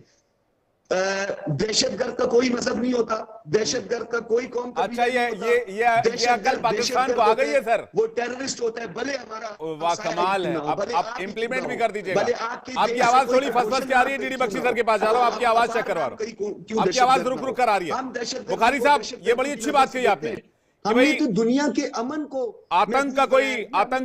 दहशतगर्द का कोई मजहब नहीं होता, दहशतगर्द का कोई कौम का अच्छा ये अकल पाकिस्तान को आ गई है सर। वो टेररिस्ट होता है, भले हमारा वाह कमाल है। अब आप इंप्लीमेंट भी कर दीजिएगा। आपकी आवाज थोड़ी फस के आ रही है, डीडी बख्शी सर के पास जा रहा हूं, आपकी आवाज चेक करवा रहा हूं, आपकी आवाज रुक रुक कर आ रही है। बुखारी साहब, ये बड़ी अच्छी बात कही आपने कि भाई तो दुनिया के अमन को, आतंक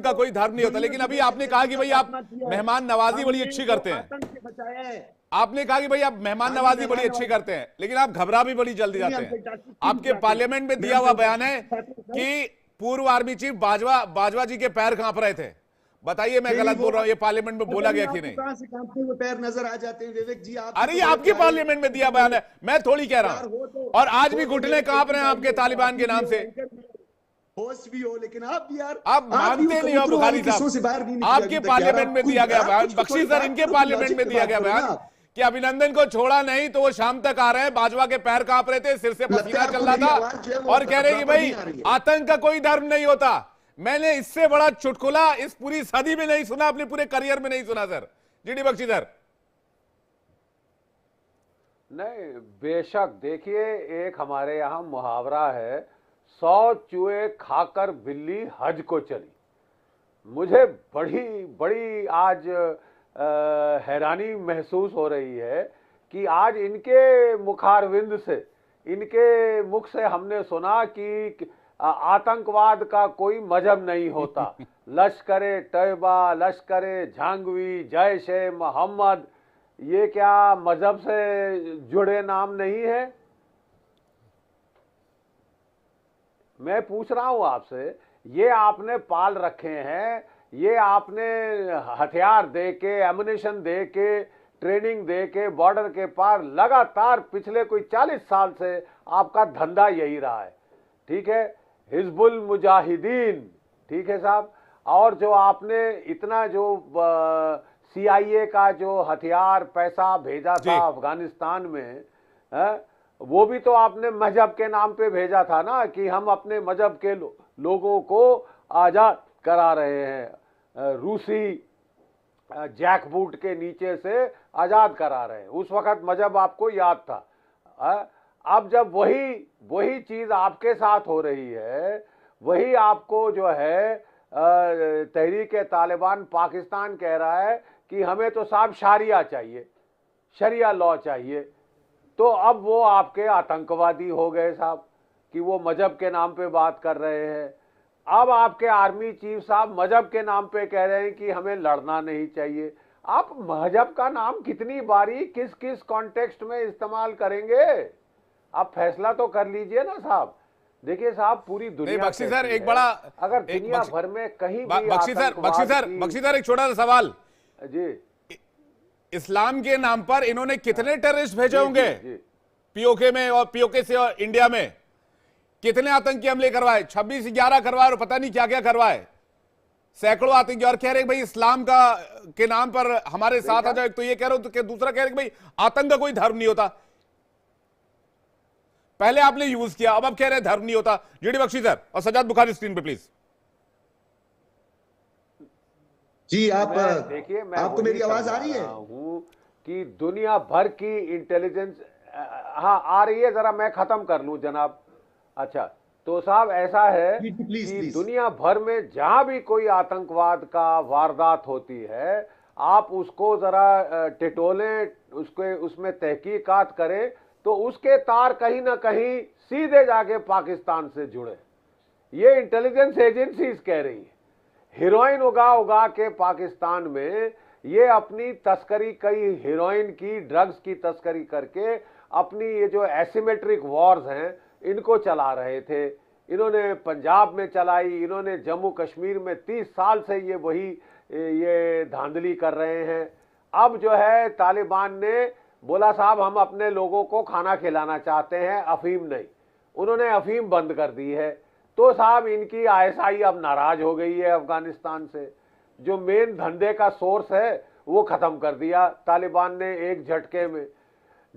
का कोई धर्म नहीं होता। लेकिन अभी आपने कहा कि भाई आप मेहमान नवाजी बड़ी अच्छी करते हैं। आपने कहा कि भाई आप मेहमान नवाजी बड़ी अच्छी करते हैं, लेकिन आप घबरा भी बड़ी जल्दी जाते हैं। आपके पार्लियामेंट में दिया हुआ बयान है कि पूर्व आर्मी चीफ बाजवा जी के पैर कांप रहे थे। बताइए मैं गलत बोल रहा हूं, ये पार्लियामेंट में बोला गया कि नहीं? कहां से कांपते हुए पैर नजर आ जाते हैं विवेक जी? आप अरे आपकी पार्लियामेंट में दिया बयान है, मैं थोड़ी कह रहा हूं। और आज भी घुटने कांप रहे हैं आपके तालिबान के नाम से। होस्ट भी हो, लेकिन आप भी यार, आप मानते नहीं हो बुखारी साहब। आपके पार्लियामेंट में दिया गया बयान, बख्शी सर इनके पार्लियामेंट में दिया गया बयान कि अभिनंदन को छोड़ा नहीं तो वो शाम तक आ रहे हैं। बाजवा के पैर कांप रहे थे, सिर से पसीना चल रहा था और कह रहे कि भाई आतंक का कोई धर्म नहीं होता। मैंने इससे बड़ा चुटकुला इस पूरी सदी में नहीं सुना, अपने पूरे करियर में नहीं सुना सर। GD Bakshi sir. नहीं, बेशक देखिए, एक हमारे यहां मुहावरा है, 100 चूहे खाकर बिल्ली हज को चली। मुझे बड़ी आज हैरानी महसूस हो रही है कि आज इनके मुखारविंद से, इनके मुख से हमने सुना कि आतंकवाद का कोई मजहब नहीं होता। लश्करे तैयबा, लश्करे झांगवी, जैश ए मोहम्मद, ये क्या मजहब से जुड़े नाम नहीं है? मैं पूछ रहा हूं आपसे, ये आपने पाल रखे हैं, ये आपने हथियार दे के, एमुनेशन दे के, ट्रेनिंग दे के बॉर्डर के पार लगातार पिछले कोई 40 साल से आपका धंधा यही रहा है। ठीक है, हिजबुल मुजाहिदीन, ठीक है साहब। और जो आपने इतना जो CIA का जो हथियार पैसा भेजा था अफगानिस्तान में, वो भी तो आपने मजहब के नाम पे भेजा था ना, कि हम अपने मजहब के लोगों को आजाद करा रहे हैं, रूसी जैकबूट के नीचे से आजाद करा रहे हैं। उस वक्त मजहब आपको याद था। अब जब वही चीज आपके साथ हो रही है, वही आपको जो है तहरीक तालिबान पाकिस्तान कह रहा है कि हमें तो साहब शारिया चाहिए, शरिया लॉ चाहिए। तो अब वो आपके आतंकवादी हो गए साहब कि वो मजहब के नाम पे बात कर रहे हैं। अब आपके आर्मी चीफ साहब मजहब के नाम पे कह रहे हैं कि हमें लड़ना नहीं चाहिए। आप मजहब का नाम कितनी बारी किस किस कॉन्टेक्स्ट में इस्तेमाल करेंगे, आप फैसला तो कर लीजिए ना साहब। देखिए साहब, पूरी दुनिया बख्शी सर एक बड़ा, अगर दुनिया भर में कहीं भी बख्शी सर एक छोटा सा सवाल जी, इस्लाम के नाम पर इन्होंने कितने टेररिस्ट भेजे होंगे पीओके में, और पीओके से और इंडिया में कितने आतंकी हमले करवाए? 26/11 करवाए और पता नहीं क्या क्या करवाए, सैकड़ों आतंकी। और कह रहे भाई इस्लाम का के नाम पर हमारे साथ आ जाओ। एक तो ये कह रहे हो, तो दूसरा कह रहे भाई आतंक का कोई धर्म नहीं होता। पहले आपने यूज किया, अब आप कह रहे हैं धर्म नहीं होता। जीडी बख्शी सर और सजाद बुखारी स्क्रीन पे प्लीज। जी आप देखिए, मैं आपको मेरी आवाज आ रही है? हूं कि दुनिया भर की इंटेलिजेंस, हाँ आ रही है, जरा मैं खत्म कर लूं जनाब। अच्छा, तो साहब ऐसा है कि दुनिया भर में जहां भी कोई आतंकवाद का वारदात होती है, आप उसको जरा टिटोलें, उसमें तहकीकात करें, तो उसके तार कहीं ना कहीं सीधे जाके पाकिस्तान से जुड़े। ये इंटेलिजेंस एजेंसीज कह रही है। हीरोइन उगा उगा के पाकिस्तान में ये अपनी तस्करी, कई हीरोइन की, ड्रग्स की तस्करी करके अपनी ये जो एसिमेट्रिक वॉर्स हैं इनको चला रहे थे। इन्होंने पंजाब में चलाई, इन्होंने जम्मू कश्मीर में 30 साल से ये धांधली कर रहे हैं। अब जो है तालिबान ने बोला साहब हम अपने लोगों को खाना खिलाना चाहते हैं, अफीम नहीं। उन्होंने अफीम बंद कर दी है। तो साहब इनकी आईएसआई अब नाराज हो गई है अफगानिस्तान से। जो मेन धंधे का सोर्स है वो खत्म कर दिया तालिबान ने एक झटके में।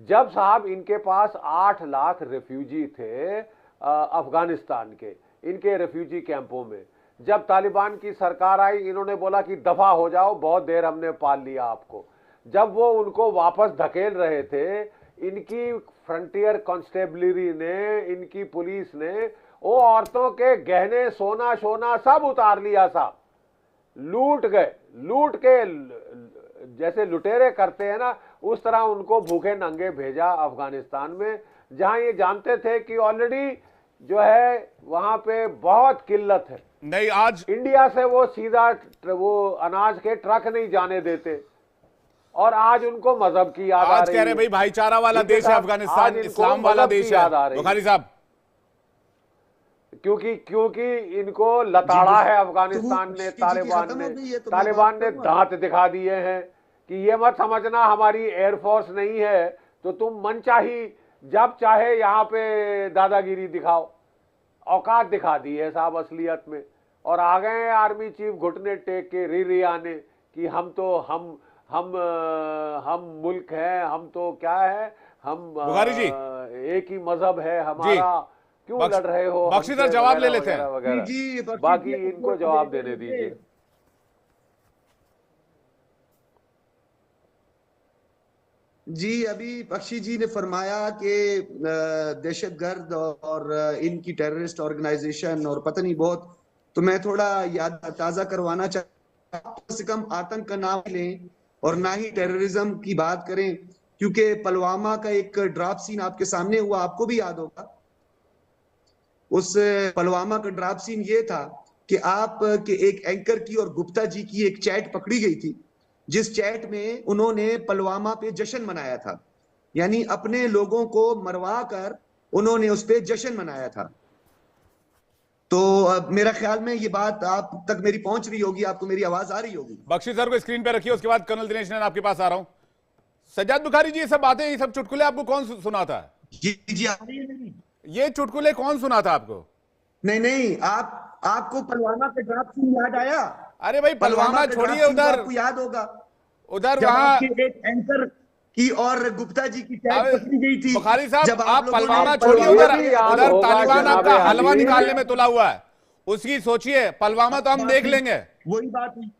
जब साहब इनके पास 8 लाख रेफ्यूजी थे अफगानिस्तान के, इनके रेफ्यूजी कैंपों में, जब तालिबान की सरकार आई इन्होंने बोला कि दफा हो जाओ, बहुत देर हमने पाल लिया आपको। जब वो उनको वापस धकेल रहे थे, इनकी फ्रंटियर कांस्टेबलरी ने, इनकी पुलिस ने वो औरतों के गहने, सोना शोना सब उतार लिया साहब, लूट गए। लूट के जैसे लुटेरे करते हैं ना, उस तरह उनको भूखे नंगे भेजा अफगानिस्तान में, जहां ये जानते थे कि ऑलरेडी जो है वहां पे बहुत किल्लत है। नहीं, आज इंडिया से वो सीधा वो अनाज के ट्रक नहीं जाने देते, और आज उनको मजहब की याद आ रही है। आज कह रहे भाई भाईचारा वाला देश है अफगानिस्तान, इस्लाम वाला देश है बुखारी साहब, क्योंकि इनको लताड़ा है अफगानिस्तान ने, तालिबान ने दांत दिखा दिए हैं कि ये मत समझना हमारी एयरफोर्स नहीं है तो तुम मनचाही जब चाहे यहाँ पे दादागिरी दिखाओ। औकात दिखा दी है साहब असलियत में, और आ गए हैं आर्मी चीफ घुटने टेक के रियाने कि हम तो हम मुल्क हैं, हम तो क्या है, हम बुखारी जी एक ही मजहब है हमारा, क्यों लड़ रहे हो? बख्शी सर जवाब ले लेते हैं। बाकी इनको जवाब देने दीजिए। जी, अभी बख्शी जी ने फरमाया कि दहशतगर्द और इनकी टेररिस्ट ऑर्गेनाइजेशन और पता नहीं बहुत, तो मैं थोड़ा याद ताजा करवाना चाहता हूं, कम से कम आतंक का नाम लें और ना ही टेररिज्म की बात करें, क्योंकि पुलवामा का एक ड्राप सीन आपके सामने हुआ, आपको भी याद होगा। उस पुलवामा का ड्राप सीन ये था कि आप के एक एंकर की और गुप्ता जी की एक चैट पकड़ी गई थी, जिस चैट में उन्होंने पुलवामा पे जश्न मनाया था, यानी अपने लोगों को मरवा कर उन्होंने उस पे जश्न मनाया था। तो मेरा ख्याल में ये बात आप तक मेरी पहुंच रही होगी, आपको मेरी आवाज आ रही होगी। बख्शी सर को स्क्रीन पे रखिए, उसके बाद कर्नल दिनेश नैन आपके पास आ रहा हूं। सज्जाद बुखारी जी, ये सब बातें, ये सब चुटकुले आपको कौन सुनाता है? जी ये चुटकुले कौन सुनाता आपको? नहीं, आपको पुलवामा का ड्राप सीन याद आया? अरे भाई पुलवामा छोड़िए, उधर आपको याद होगा, उधर वहां एक एंकर की और गुप्ता जी की चैट पकड़ी गई थी। बुखारी साहब आप पुलवामा छोड़िए, उधर तालिबान आपका हलवा निकालने में तुला हुआ है, उसकी सोचिए। पुलवामा तो हम देख लेंगे। वही बात हुई।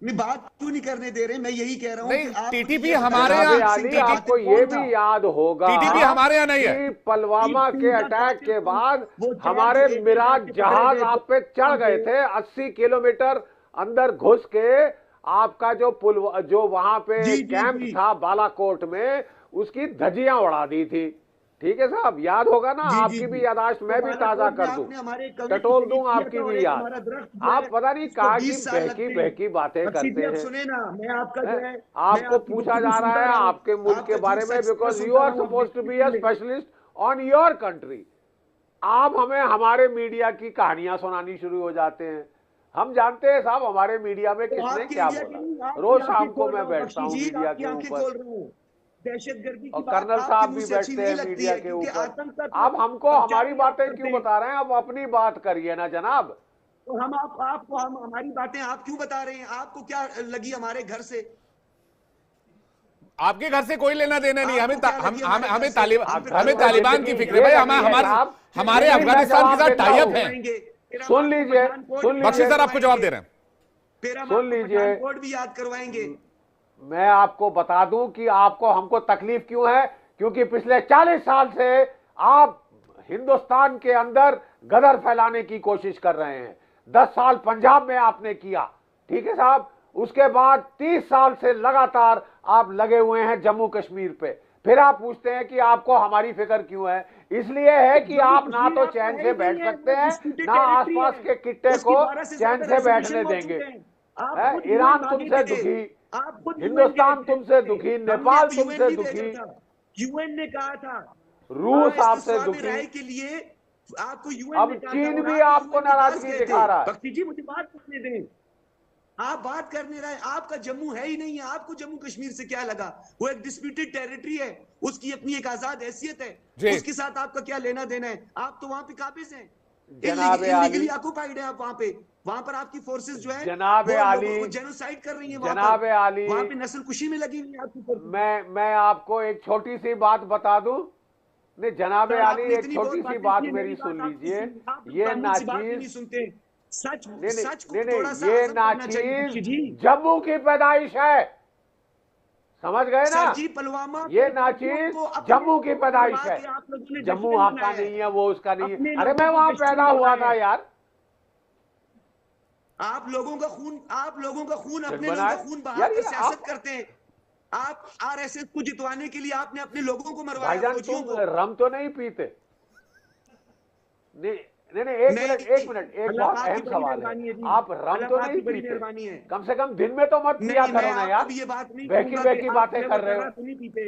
नहीं, बात क्यों नहीं करने दे रहे? मैं यही कह रहा हूँ नहीं, कि आप टीटीपी हमारे यहाँ जनाब आली, आपको ये भी याद होगा टीटीपी हमारे यहाँ नहीं है। कि पुलवामा के अटैक के बाद वो हमारे चैन से मिराज एक जहाज पकड़े आप पे चढ़ गए थे 80 किलोमीटर अंदर घुस के। आपका जो जो वहां पे जी, जी, कैंप जी। था बालाकोट में, उसकी धज्जियां उड़ा दी थी। ठीक है साहब, याद होगा ना? जी, जी, आपकी जी। भी यादाश्त मैं तो भी ताजा बालाकोट में कर दूं, आपने हमारे कवि टटोल को दूं शहीद आपकी किया था, और भी एक याद। हमारा दरख्त जो आप है, पता नहीं उसको कहा 20 की साल बहकी लगते हैं। बहकी बातें बख्शी जी, करते अब हैं। सुने ना, मैं आपका जो है, मैं आपको आपकी पूछा गुफ्तगू जा रहा सुनता है रहा हूं, आपके मुल्क आपका के बारे झूठ में, सच बिकॉज सुनता यू आर रहा हूं, सपोज टू अब बी अ सुन ले। Specialist on your country. आप हमें हमारे मीडिया की कहानियां सुनानी शुरू हो जाते हैं। हम जानते हैं साहब हमारे मीडिया में तो किसने आपकी क्या इंडिया की बोला। नहीं, आपकी रोज आंखें शाम को खोल रहा मैं हूँ बैठता बख्शी हूँ जी, मीडिया आपकी के आंखें ऊपर, खोल रहा हूँ। दहशतगर्दी की और बात कर्नल आपके साहब मुंह भी से अच्छी बैठते नहीं हैं लगती मीडिया है, के क्योंकि ऊपर। आतंक का आप हमको प्रचार हमारी आप बातें करते क्यों हैं। बता रहे हैं? आप अपनी बात करिए ना जनाब। तो हम आपको हम हमारी बातें आप क्यों बता रहे हैं? आपको क्या लगी हमारे घर से? आपके घर से कोई लेना देना नहीं। आपको क्या लगी हमारे घर से? हम फिर घर हमें में तालिबान की जिंदगी फिक्र है ये भाई। लगी है साहब। हमारे नहीं, मैं अफगानिस्तान के जवाब साथ देता टाई अप हूं। है। फिर हम सुन आपको लीजिए, पठानकोट सुन भी बख्शी लीजिए, याद सर आपको जवाब करवाएंगे। दे रहे हैं। फिर हम सुन आपको लीजिए। पठानकोट भी याद करवाएंगे। मैं आपको बता दूं कि आपको हमको तकलीफ क्यों है, क्योंकि पिछले 40 साल से आप हिंदुस्तान के अंदर गदर फैलाने की कोशिश कर रहे हैं। 10 साल पंजाब में आपने किया, ठीक है साहब। उसके बाद 30 साल से लगातार आप लगे हुए हैं जम्मू कश्मीर पे। फिर आप पूछते हैं कि आपको हमारी फिक्र क्यों है? इसलिए है कि आप ना तो चैन से बैठ सकते हैं, ना आसपास के किट्टे को चैन से बैठने देंगे। आप खुद यूएन ईरान मांगे तुमसे थे, दुखी, आप खुद हिंदुस्तान तुमसे दुखी, नेपाल हमने तुमसे यूएन दुखी, भेजा था। यूएन ने कहा था रूस आपसे इस्तिस्वाब दुखी। राय के लिए आपको यूएन अब ने कहा था, चीन और भी आप आपको UN के पास नाराजगी गए दिखा थे। रहा है। बख्शी जी, मुझे बात करने दें। आप बात करने रहे, आपका जम्मू है ही नहीं है। आपको जम्मू कश्मीर से क्या लगा? वो एक डिस्प्यूटेड टेरिटरी है, उसकी अपनी एक आजाद हैसियत जी। है, उसके साथ आपका क्या लेना देना है? आप तो वहां पे काबिज हैं, जनाब इलीगली आली, ऑक्युपाइड है आप वहां पे। वहां पर आपकी फोर्सेस जो है जनाब वो आली, लोगों को जेनोसाइड कर रही है। वहां जनाब पर आली, वहां पे नस्लकुशी में लगी हुई है आपकी फोर्सेस। मैं आपको एक छोटी सी बात बता दूं। नहीं जनाब सर, आली, आपने एक इतनी छोटी बहुत सी बातें बात की है, मेरी मेरी सुन बात आपने लीजिए। सुनी। आप ये कानून सी बात भी नहीं नाचीज, सुनते। सच नहीं सच को नहीं थोड़ा सा ये हजम करना चाहिए बख्शी नाचीज जी। जम्मू की पैदाइश है, समझ गए ना? सर जी, पुलवामा ये के नाचीज को अपने जम्मू की पैदाइश करवा है। के आप लोगों ने जम्मू दुश्मन आपका बनाया नहीं है। है, वो उसका नहीं है। अपने अरे लोगों मैं को वहां दुश्मन पैदा हुआ बनाया था है। यार। आप लोगों का खून अपने लोगों बनाए का खून यार, बहाकर ये सियासत आप करते हैं। आप आरएसएस को जितवाने के लिए आपने अपने लोगों को मरवाया, भाईजान फौजियों तुम को। रम तो नहीं पीते? नहीं नहीं नहीं, एक मिनट एक मिनट, एक अल्लाह बहुत पाक की अहम बड़ी सवाल है। मेहरबानी है जी। आप रम अल्लाह तो पाक नहीं की बड़ी पीते? मेहरबानी है। कम से कम दिन में तो मत पिया नहीं, करो मैं ना आपको यार। भी ये बात नहीं बहकी कहूंगा बहकी कि बातें कर रहे हो। तो नहीं पीते।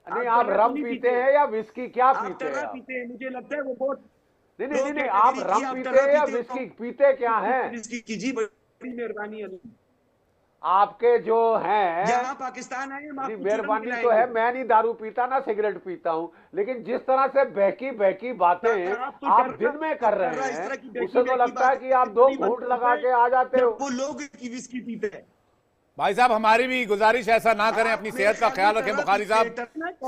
नहीं आप टर्रा तो रम नहीं पीते हैं या विस्की, क्या आप पीते टर्रा हैं आप? पीते हैं, मुझे लगता है वो बहुत नहीं नहीं लो नहीं नहीं, आप कैटेगरी की। रम आप पीते टर्रा हैं या पीते विस्की पीते क्या हैं? विस्की की जी, बड़ी मेहरबानी है। आपके जो हैं, यहाँ पाकिस्तान आए, हम नहीं आपको चुरन मेहरबानी तो पिलाएंगे। है। मैं नहीं दारू पीता ना सिगरेट पीता हूं, लेकिन जिस तरह से बहकी बहकी बातें आप तो आप टर्रा दिन में कर रहे टर्रा इस हैं, तरह की उससे तो बेकी लगता है बात कि आप दो तभी बंद घूंट होता लगा है के आ जाते हो। जब वो लोग की विस्की पीते हैं। भाई साहब हमारी भी गुजारिश है, ऐसा ना करें। अपनी सेहत का ख्याल रखें बुखारी साहब।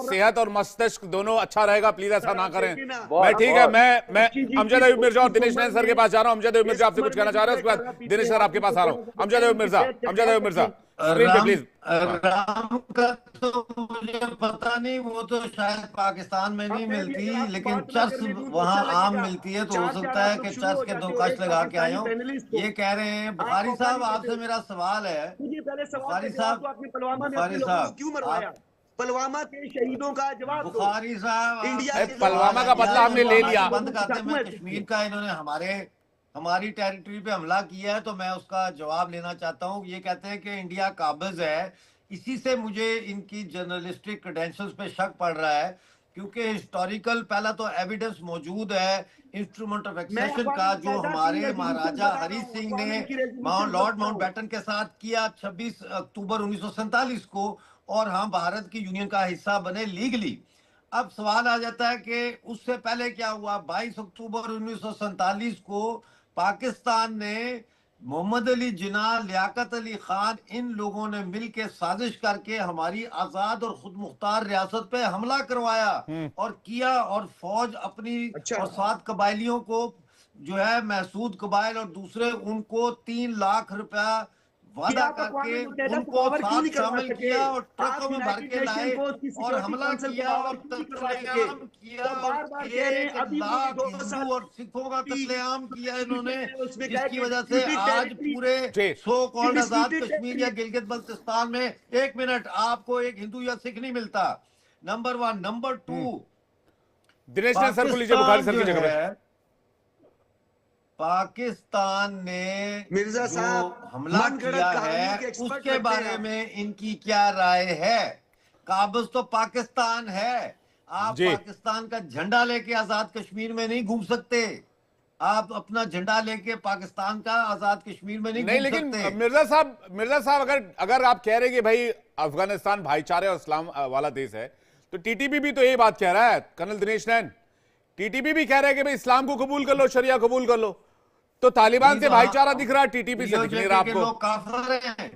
सेहत और मस्तिष्क दोनों अच्छा रहेगा, प्लीज ऐसा ना करें। मैं ठीक है, मैं अमजद अयूब मिर्जा और दिनेश नैन सर के पास जा रहा हूं। अमजद अयूब मिर्जा आपसे कुछ कहना चाह रहे हैं, उसके बाद दिनेश सर आपके पास आ रहा हूं। अमजद अयूब मिर्जा स्क्रीन पे प्लीज। राम का तो मुझे पता नहीं, वो तो शायद पाकिस्तान में नहीं मिलती, लेकिन चर्च वहाँ आम मिलती है। तो हो सकता है कि चर्च के दो कश लगा के आए हो। ये कह रहे हैं बुखारी साहब, आपसे मेरा सवाल है। बुखारी साहब, बुखारी साहब क्यों मरवाया? पुलवामा के शहीदों का जवाब दो। बुखारी साहब, इंडिया आपसे के पुलवामा का बदला हमने ले लिया। बंद करते हैं। कश्मीर का इन्होंने हमारी टेरिटरी पे हमला किया है, तो मैं उसका जवाब लेना चाहता हूँ। ये कहते हैं कि इंडिया काबिज है। इसी से मुझे इनकी जर्नलिस्टिक क्रेडेंशियल्स पे शक पड़ रहा है, क्योंकि हिस्टोरिकल पहला तो एविडेंस मौजूद है इंस्ट्रूमेंट ऑफ एक्सेशन का, जो हमारे महाराजा हरी सिंह ने लॉर्ड माउंटबेटन के साथ किया 26 अक्टूबर 1947 को, और हम भारत की यूनियन का हिस्सा बने लीगली। अब सवाल आ जाता है कि उससे पहले क्या हुआ। 22 अक्टूबर 1947 को पाकिस्तान ने मोहम्मद अली जिन्ना, लियाकत अली खान, इन लोगों ने मिलकर साजिश करके हमारी आजाद और खुद मुख्तार रियासत पे हमला करवाया और किया। और फौज अपनी और 7 कबायलियों को जो है महसूद कबाइल और दूसरे, उनको 3 लाख रुपया वादा आप अक़वाम करके मुत्तहिदा उनको पावर क्यों नहीं साथ करवा शामिल सके? किया और आप ट्रकों में भर यूनाइटेड के लाए नेशन को उसकी और सिक्योरिटी हमला काउंसिल को किया पावर और क्यों नहीं करवा सके? कत्लेआम किया तो और बार-बार कह रहे हैं 1 अभी पूरे लाख 2 हिंदू साल और सिखों का कत्लेआम किया इन्होंने, उसमें कहा जिसकी कि वजह से disputed आज territory- पूरे जी। सो कॉल्ड आजाद disputed कश्मीर या गिलगित बल्तिस्तान में 1 मिनट आपको एक हिंदू या सिख नहीं मिलता। नंबर 1। नंबर 2, दिनेश ने सर को लीजिए, बुखारी सर की जगह पे। पाकिस्तान ने मिर्जा जो साहब, हमला मनगढ़ंत किया कहानियों के है एक्सपर्ट उसके लगते बारे हैं। में इनकी क्या राय है? काबुल तो पाकिस्तान है, आप जी। पाकिस्तान का झंडा लेके आजाद कश्मीर में नहीं घूम सकते। आप अपना झंडा लेके पाकिस्तान का आजाद कश्मीर में नहीं नहीं, घूम लेकिन सकते। मिर्जा साहब अगर आप कह रहे हैं कि भाई अफगानिस्तान भाईचारे और इस्लाम वाला देश है, तो टीटीपी भी तो यही बात कह रहा है। कर्नल दिनेश नैन, टीटीपी भी कह रहा है कि भाई इस्लाम को कबूल कर लो, शरिया कबूल कर लो। तो तालिबान से भाईचारा दिख रहा है, टीटीपी से दिख नहीं रहा आपको। लोग काफिर हैं।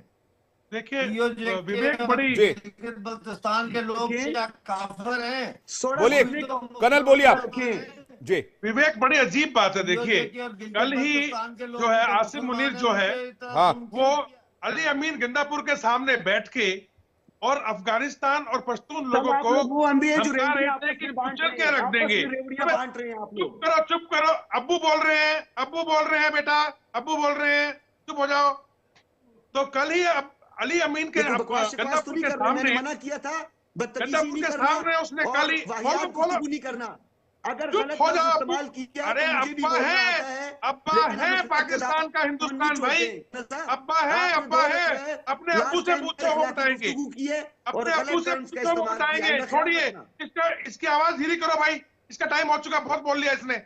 देखिए POJ विवेक बड़ी जी। बल्तिस्तान के लोग देखिए। क्या काफिर हैं? बोलिए कर्नल, बोलिए आप जी। विवेक बड़ी अजीब बात है। देखिए कल ही जो है आसिम मुनीर जो है हाँ। वो अली अमीन गंदापुर के सामने बैठ के और अफगानिस्तान और पश्तून लोगों को वो अंबिया जो धमका रहे रेवड़ियां थे कि आपस में बांट कुचल रहे के हैं, रख आपस में देंगे। रेवड़ियां अबे बांट रहे हैं आप लोग। चुप करो, अब्बू बोल रहे हैं, अब्बू बोल रहे हैं बेटा, अब्बू बोल रहे हैं, चुप हो जाओ। तो कल ही अली अमीन के देखो, बकवास शकवास तो गंदापुर नहीं के कर रहे, मैंने सामने मना किया था बदतमीजी गंदापुर नहीं के करना सामने उसने और कल ही वाहियात बोलो गुफ्तगू नहीं करना। अगर चुप गलत हो लफ्ज जाओ इस्तेमाल किया अरे तो मुझे भी अब्बा बोलना है, आता है, अब्बा लेकिन है हमें पाकिस्तान का हिंदुस्तान भाई, अब्बा है, अब्बा है। अपने अब्बू से पूछो, वो बताएंगे। अपने अब्बू से पूछो, वो बताएंगे। छोड़िए इसकी आवाज धीरे करो भाई, इसका टाइम हो चुका, बहुत बोल लिया इसने।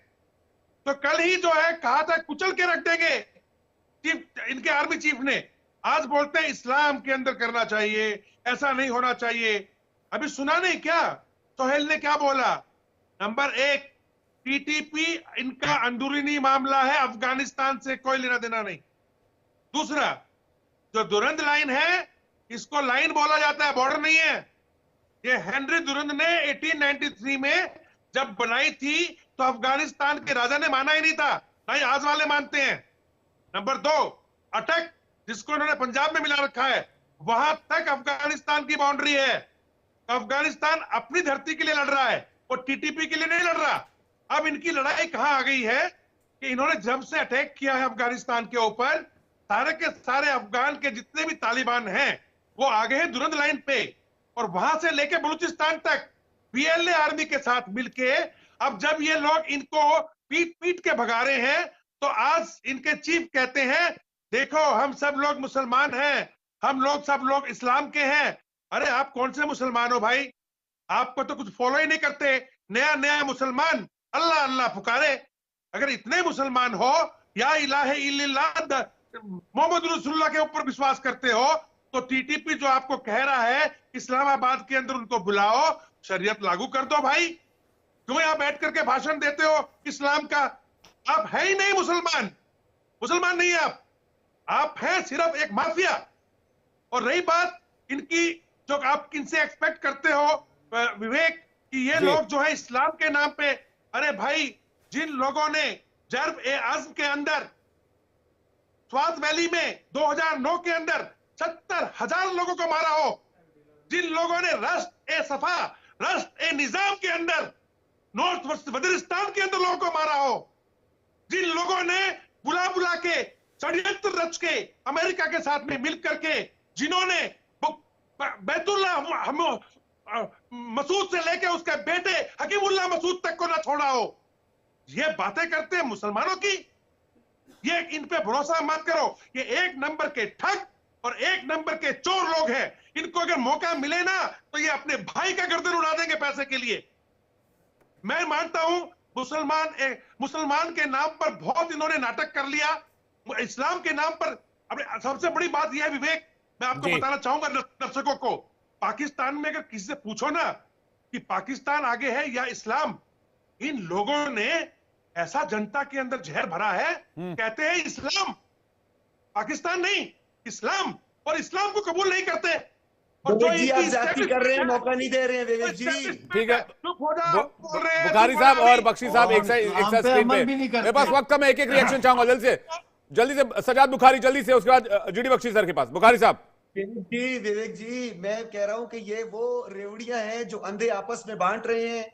तो कल ही जो है कहा था कुचल के रख देंगे चीफ, इनके आर्मी चीफ ने। आज बोलते हैं इस्लाम के अंदर करना चाहिए, ऐसा नहीं होना चाहिए। अभी सुना नहीं क्या सोहेल ने क्या बोला? नंबर 1, टीटीपी इनका अंदरूनी मामला है, अफगानिस्तान से कोई लेना देना नहीं। दूसरा, जो दुरंद लाइन है इसको लाइन बोला जाता है, बॉर्डर नहीं है। ये हेनरी दुरंद ने 1893 में जब बनाई थी तो अफगानिस्तान के राजा ने माना ही नहीं था, ना ही आज वाले मानते हैं। नंबर 2, अटक जिसको इन्होंने पंजाब में मिला रखा है, वहां तक अफगानिस्तान की बाउंड्री है। अफगानिस्तान अपनी धरती के लिए लड़ रहा है, वो टीटीपी के लिए नहीं लड़ रहा। अब इनकी लड़ाई कहां आ गई है कि इन्होंने जब से अटैक किया है अफगानिस्तान के ऊपर, सारे के सारे अफगान के जितने भी तालिबान हैं वो आ गए हैं दुरंद लाइन पे, और वहां से लेके बलूचिस्तान तक बीएलए आर्मी के साथ मिलके अब जब ये लोग इनको पीट पीट के भगा रहे हैं, तो आज इनके चीफ कहते हैं देखो हम सब लोग मुसलमान हैं, हम लोग सब लोग इस्लाम के हैं। अरे आप कौन से मुसलमान हो भाई? आपको तो कुछ फॉलो ही नहीं करते। नया नया मुसलमान अल्लाह अल्लाह पुकारे। अगर इतने मुसलमान हो, या इलाहे इल्लल्लाह मोहम्मद रसूलुल्लाह के ऊपर विश्वास करते हो, तो टीटीपी जो आपको कह रहा है इस्लामाबाद के अंदर उनको बुलाओ, शरीयत लागू कर दो भाई। क्यों यहां बैठ करके भाषण देते हो इस्लाम का? आप है ही नहीं मुसलमान, मुसलमान नहीं है आप हैं सिर्फ एक माफिया। और रही बात इनकी, जो आप इनसे एक्सपेक्ट करते हो विवेक कि ये लोग जो है इस्लाम के नाम पे, अरे भाई जिन लोगों ने जर्ब ए आज़म के अंदर स्वात वैली में 2009 के अंदर 70,000 लोगों को मारा हो, जिन लोगों ने रश्त ए सफा, रश्त ए निजाम के अंदर नॉर्थ वजीरिस्तान के अंदर लोगों को मारा हो, जिन लोगों ने बुला बुला के षड्यंत्र रच के अमेरिका के साथ में मिल करके, जिन्होंने बैतुल्लाह मसूद से लेके उसके बेटे हकीमुल्लाह मसूद तक को ना छोड़ा हो, ये बातें करते हैं मुसलमानों की। ये इन पे भरोसा मत करो, ये 1 नंबर के ठग और 1 नंबर के चोर लोग हैं। इनको अगर मौका मिले ना तो ये अपने भाई का गर्दन उड़ा देंगे पैसे के लिए। मैं मानता हूं मुसलमान के नाम पर बहुत इन्होंने नाटक कर लिया, इस्लाम के नाम पर। अब सबसे बड़ी बात यह है विवेक, मैं आपको बताना चाहूंगा दर्शकों को, पाकिस्तान में अगर किसी से पूछो ना कि पाकिस्तान आगे है या इस्लाम, इन लोगों ने ऐसा जनता के अंदर जहर भरा है, कहते हैं इस्लाम, पाकिस्तान नहीं इस्लाम, और इस्लाम को कबूल नहीं करते। और जो जी आप जाती कर रहे हैं, मौका नहीं दे रहे हैं विवेक जी। ठीक है, चुप हो जाओ, बोल रहे हैं बुखारी साहब और बख्शी साहब एक साइड स्क्रीन पे। भी नहीं करते। मेरे पास वक्त कम है, एक एक रिएक्शन चाहूंगा जल्द से। जल्दी से सजाद बुखारी, जल्दी से, उसके बाद जीडी बख्शी सर के पास। बुखारी साहब। विवेक जी, मैं कह रहा हूं कि ये वो रेवड़ियां हैं जो अंधे आपस में बांट रहे हैं।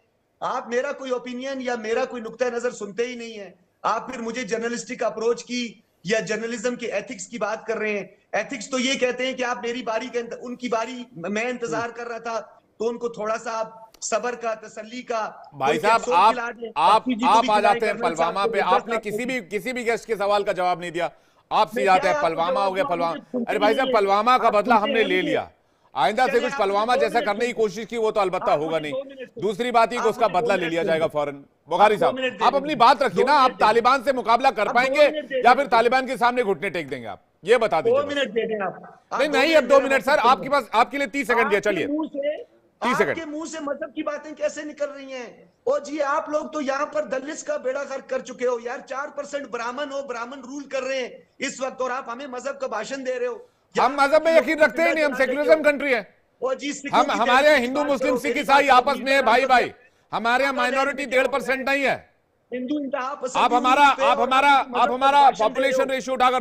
आप मेरा कोई ओपिनियन या मेरा कोई नुक्ता नजर सुनते ही नहीं है। आप फिर मुझे जर्नलिस्टिक अप्रोच की या जर्नलिज्म के एथिक्स की बात कर रहे हैं। एथिक्स तो ये कहते हैं कि आप मेरी बारी का, उनकी बारी मैं इंतजार कर रहा था तो उनको थोड़ा सा आप सबर का, तसल्ली का, भाई साहब, आप आ जाते हैं पलवामा पे। आपने किसी भी गेस्ट के सवाल का जवाब नहीं दिया। आप सीधे आते हैं पलवामा हो गया, पलवामा। अरे भाई साहब, पलवामा का बदला हमने ले लिया। आइंदा से कुछ पलवामा जैसा करने की कोशिश की वो तो अलबत्ता होगा नहीं। दूसरी बात ही कि उसका बदला ले लिया जाएगा फौरन। बुखारी साहब, आप अपनी बात रखिए ना। आप तालिबान से मुकाबला कर पाएंगे या फिर तालिबान के सामने घुटने टेक देंगे? आप ये बता दीजिए। 2 मिनट दे दें आप। नहीं, अब 2 मिनट सर आपके पास, आपके लिए 30 सेकंड दिया। चलिए 30 सेकंड। आपके मुंह से मजहब की बातें कैसे निकल रही हैं? ओ जी, आप लोग तो यहाँ पर दलित का बेड़ा गर्क कर चुके हो यार। 4% ब्राह्मण हो, ब्राह्मण रूल कर रहे हैं इस वक्त, और आप हमें मजहब का भाषण दे रहे हो। हम मजहब में यकीन रखते ही नहीं, हम सेक्युलरिज्म कंट्री है। हम, हमारे यहाँ हिंदू मुस्लिम सिख ईसाई आपस में है भाई भाई। हमारे यहाँ माइनॉरिटी 1.5% नहीं है। हिंदू आप हमारा पॉपुलेशन रेशियो उठाकर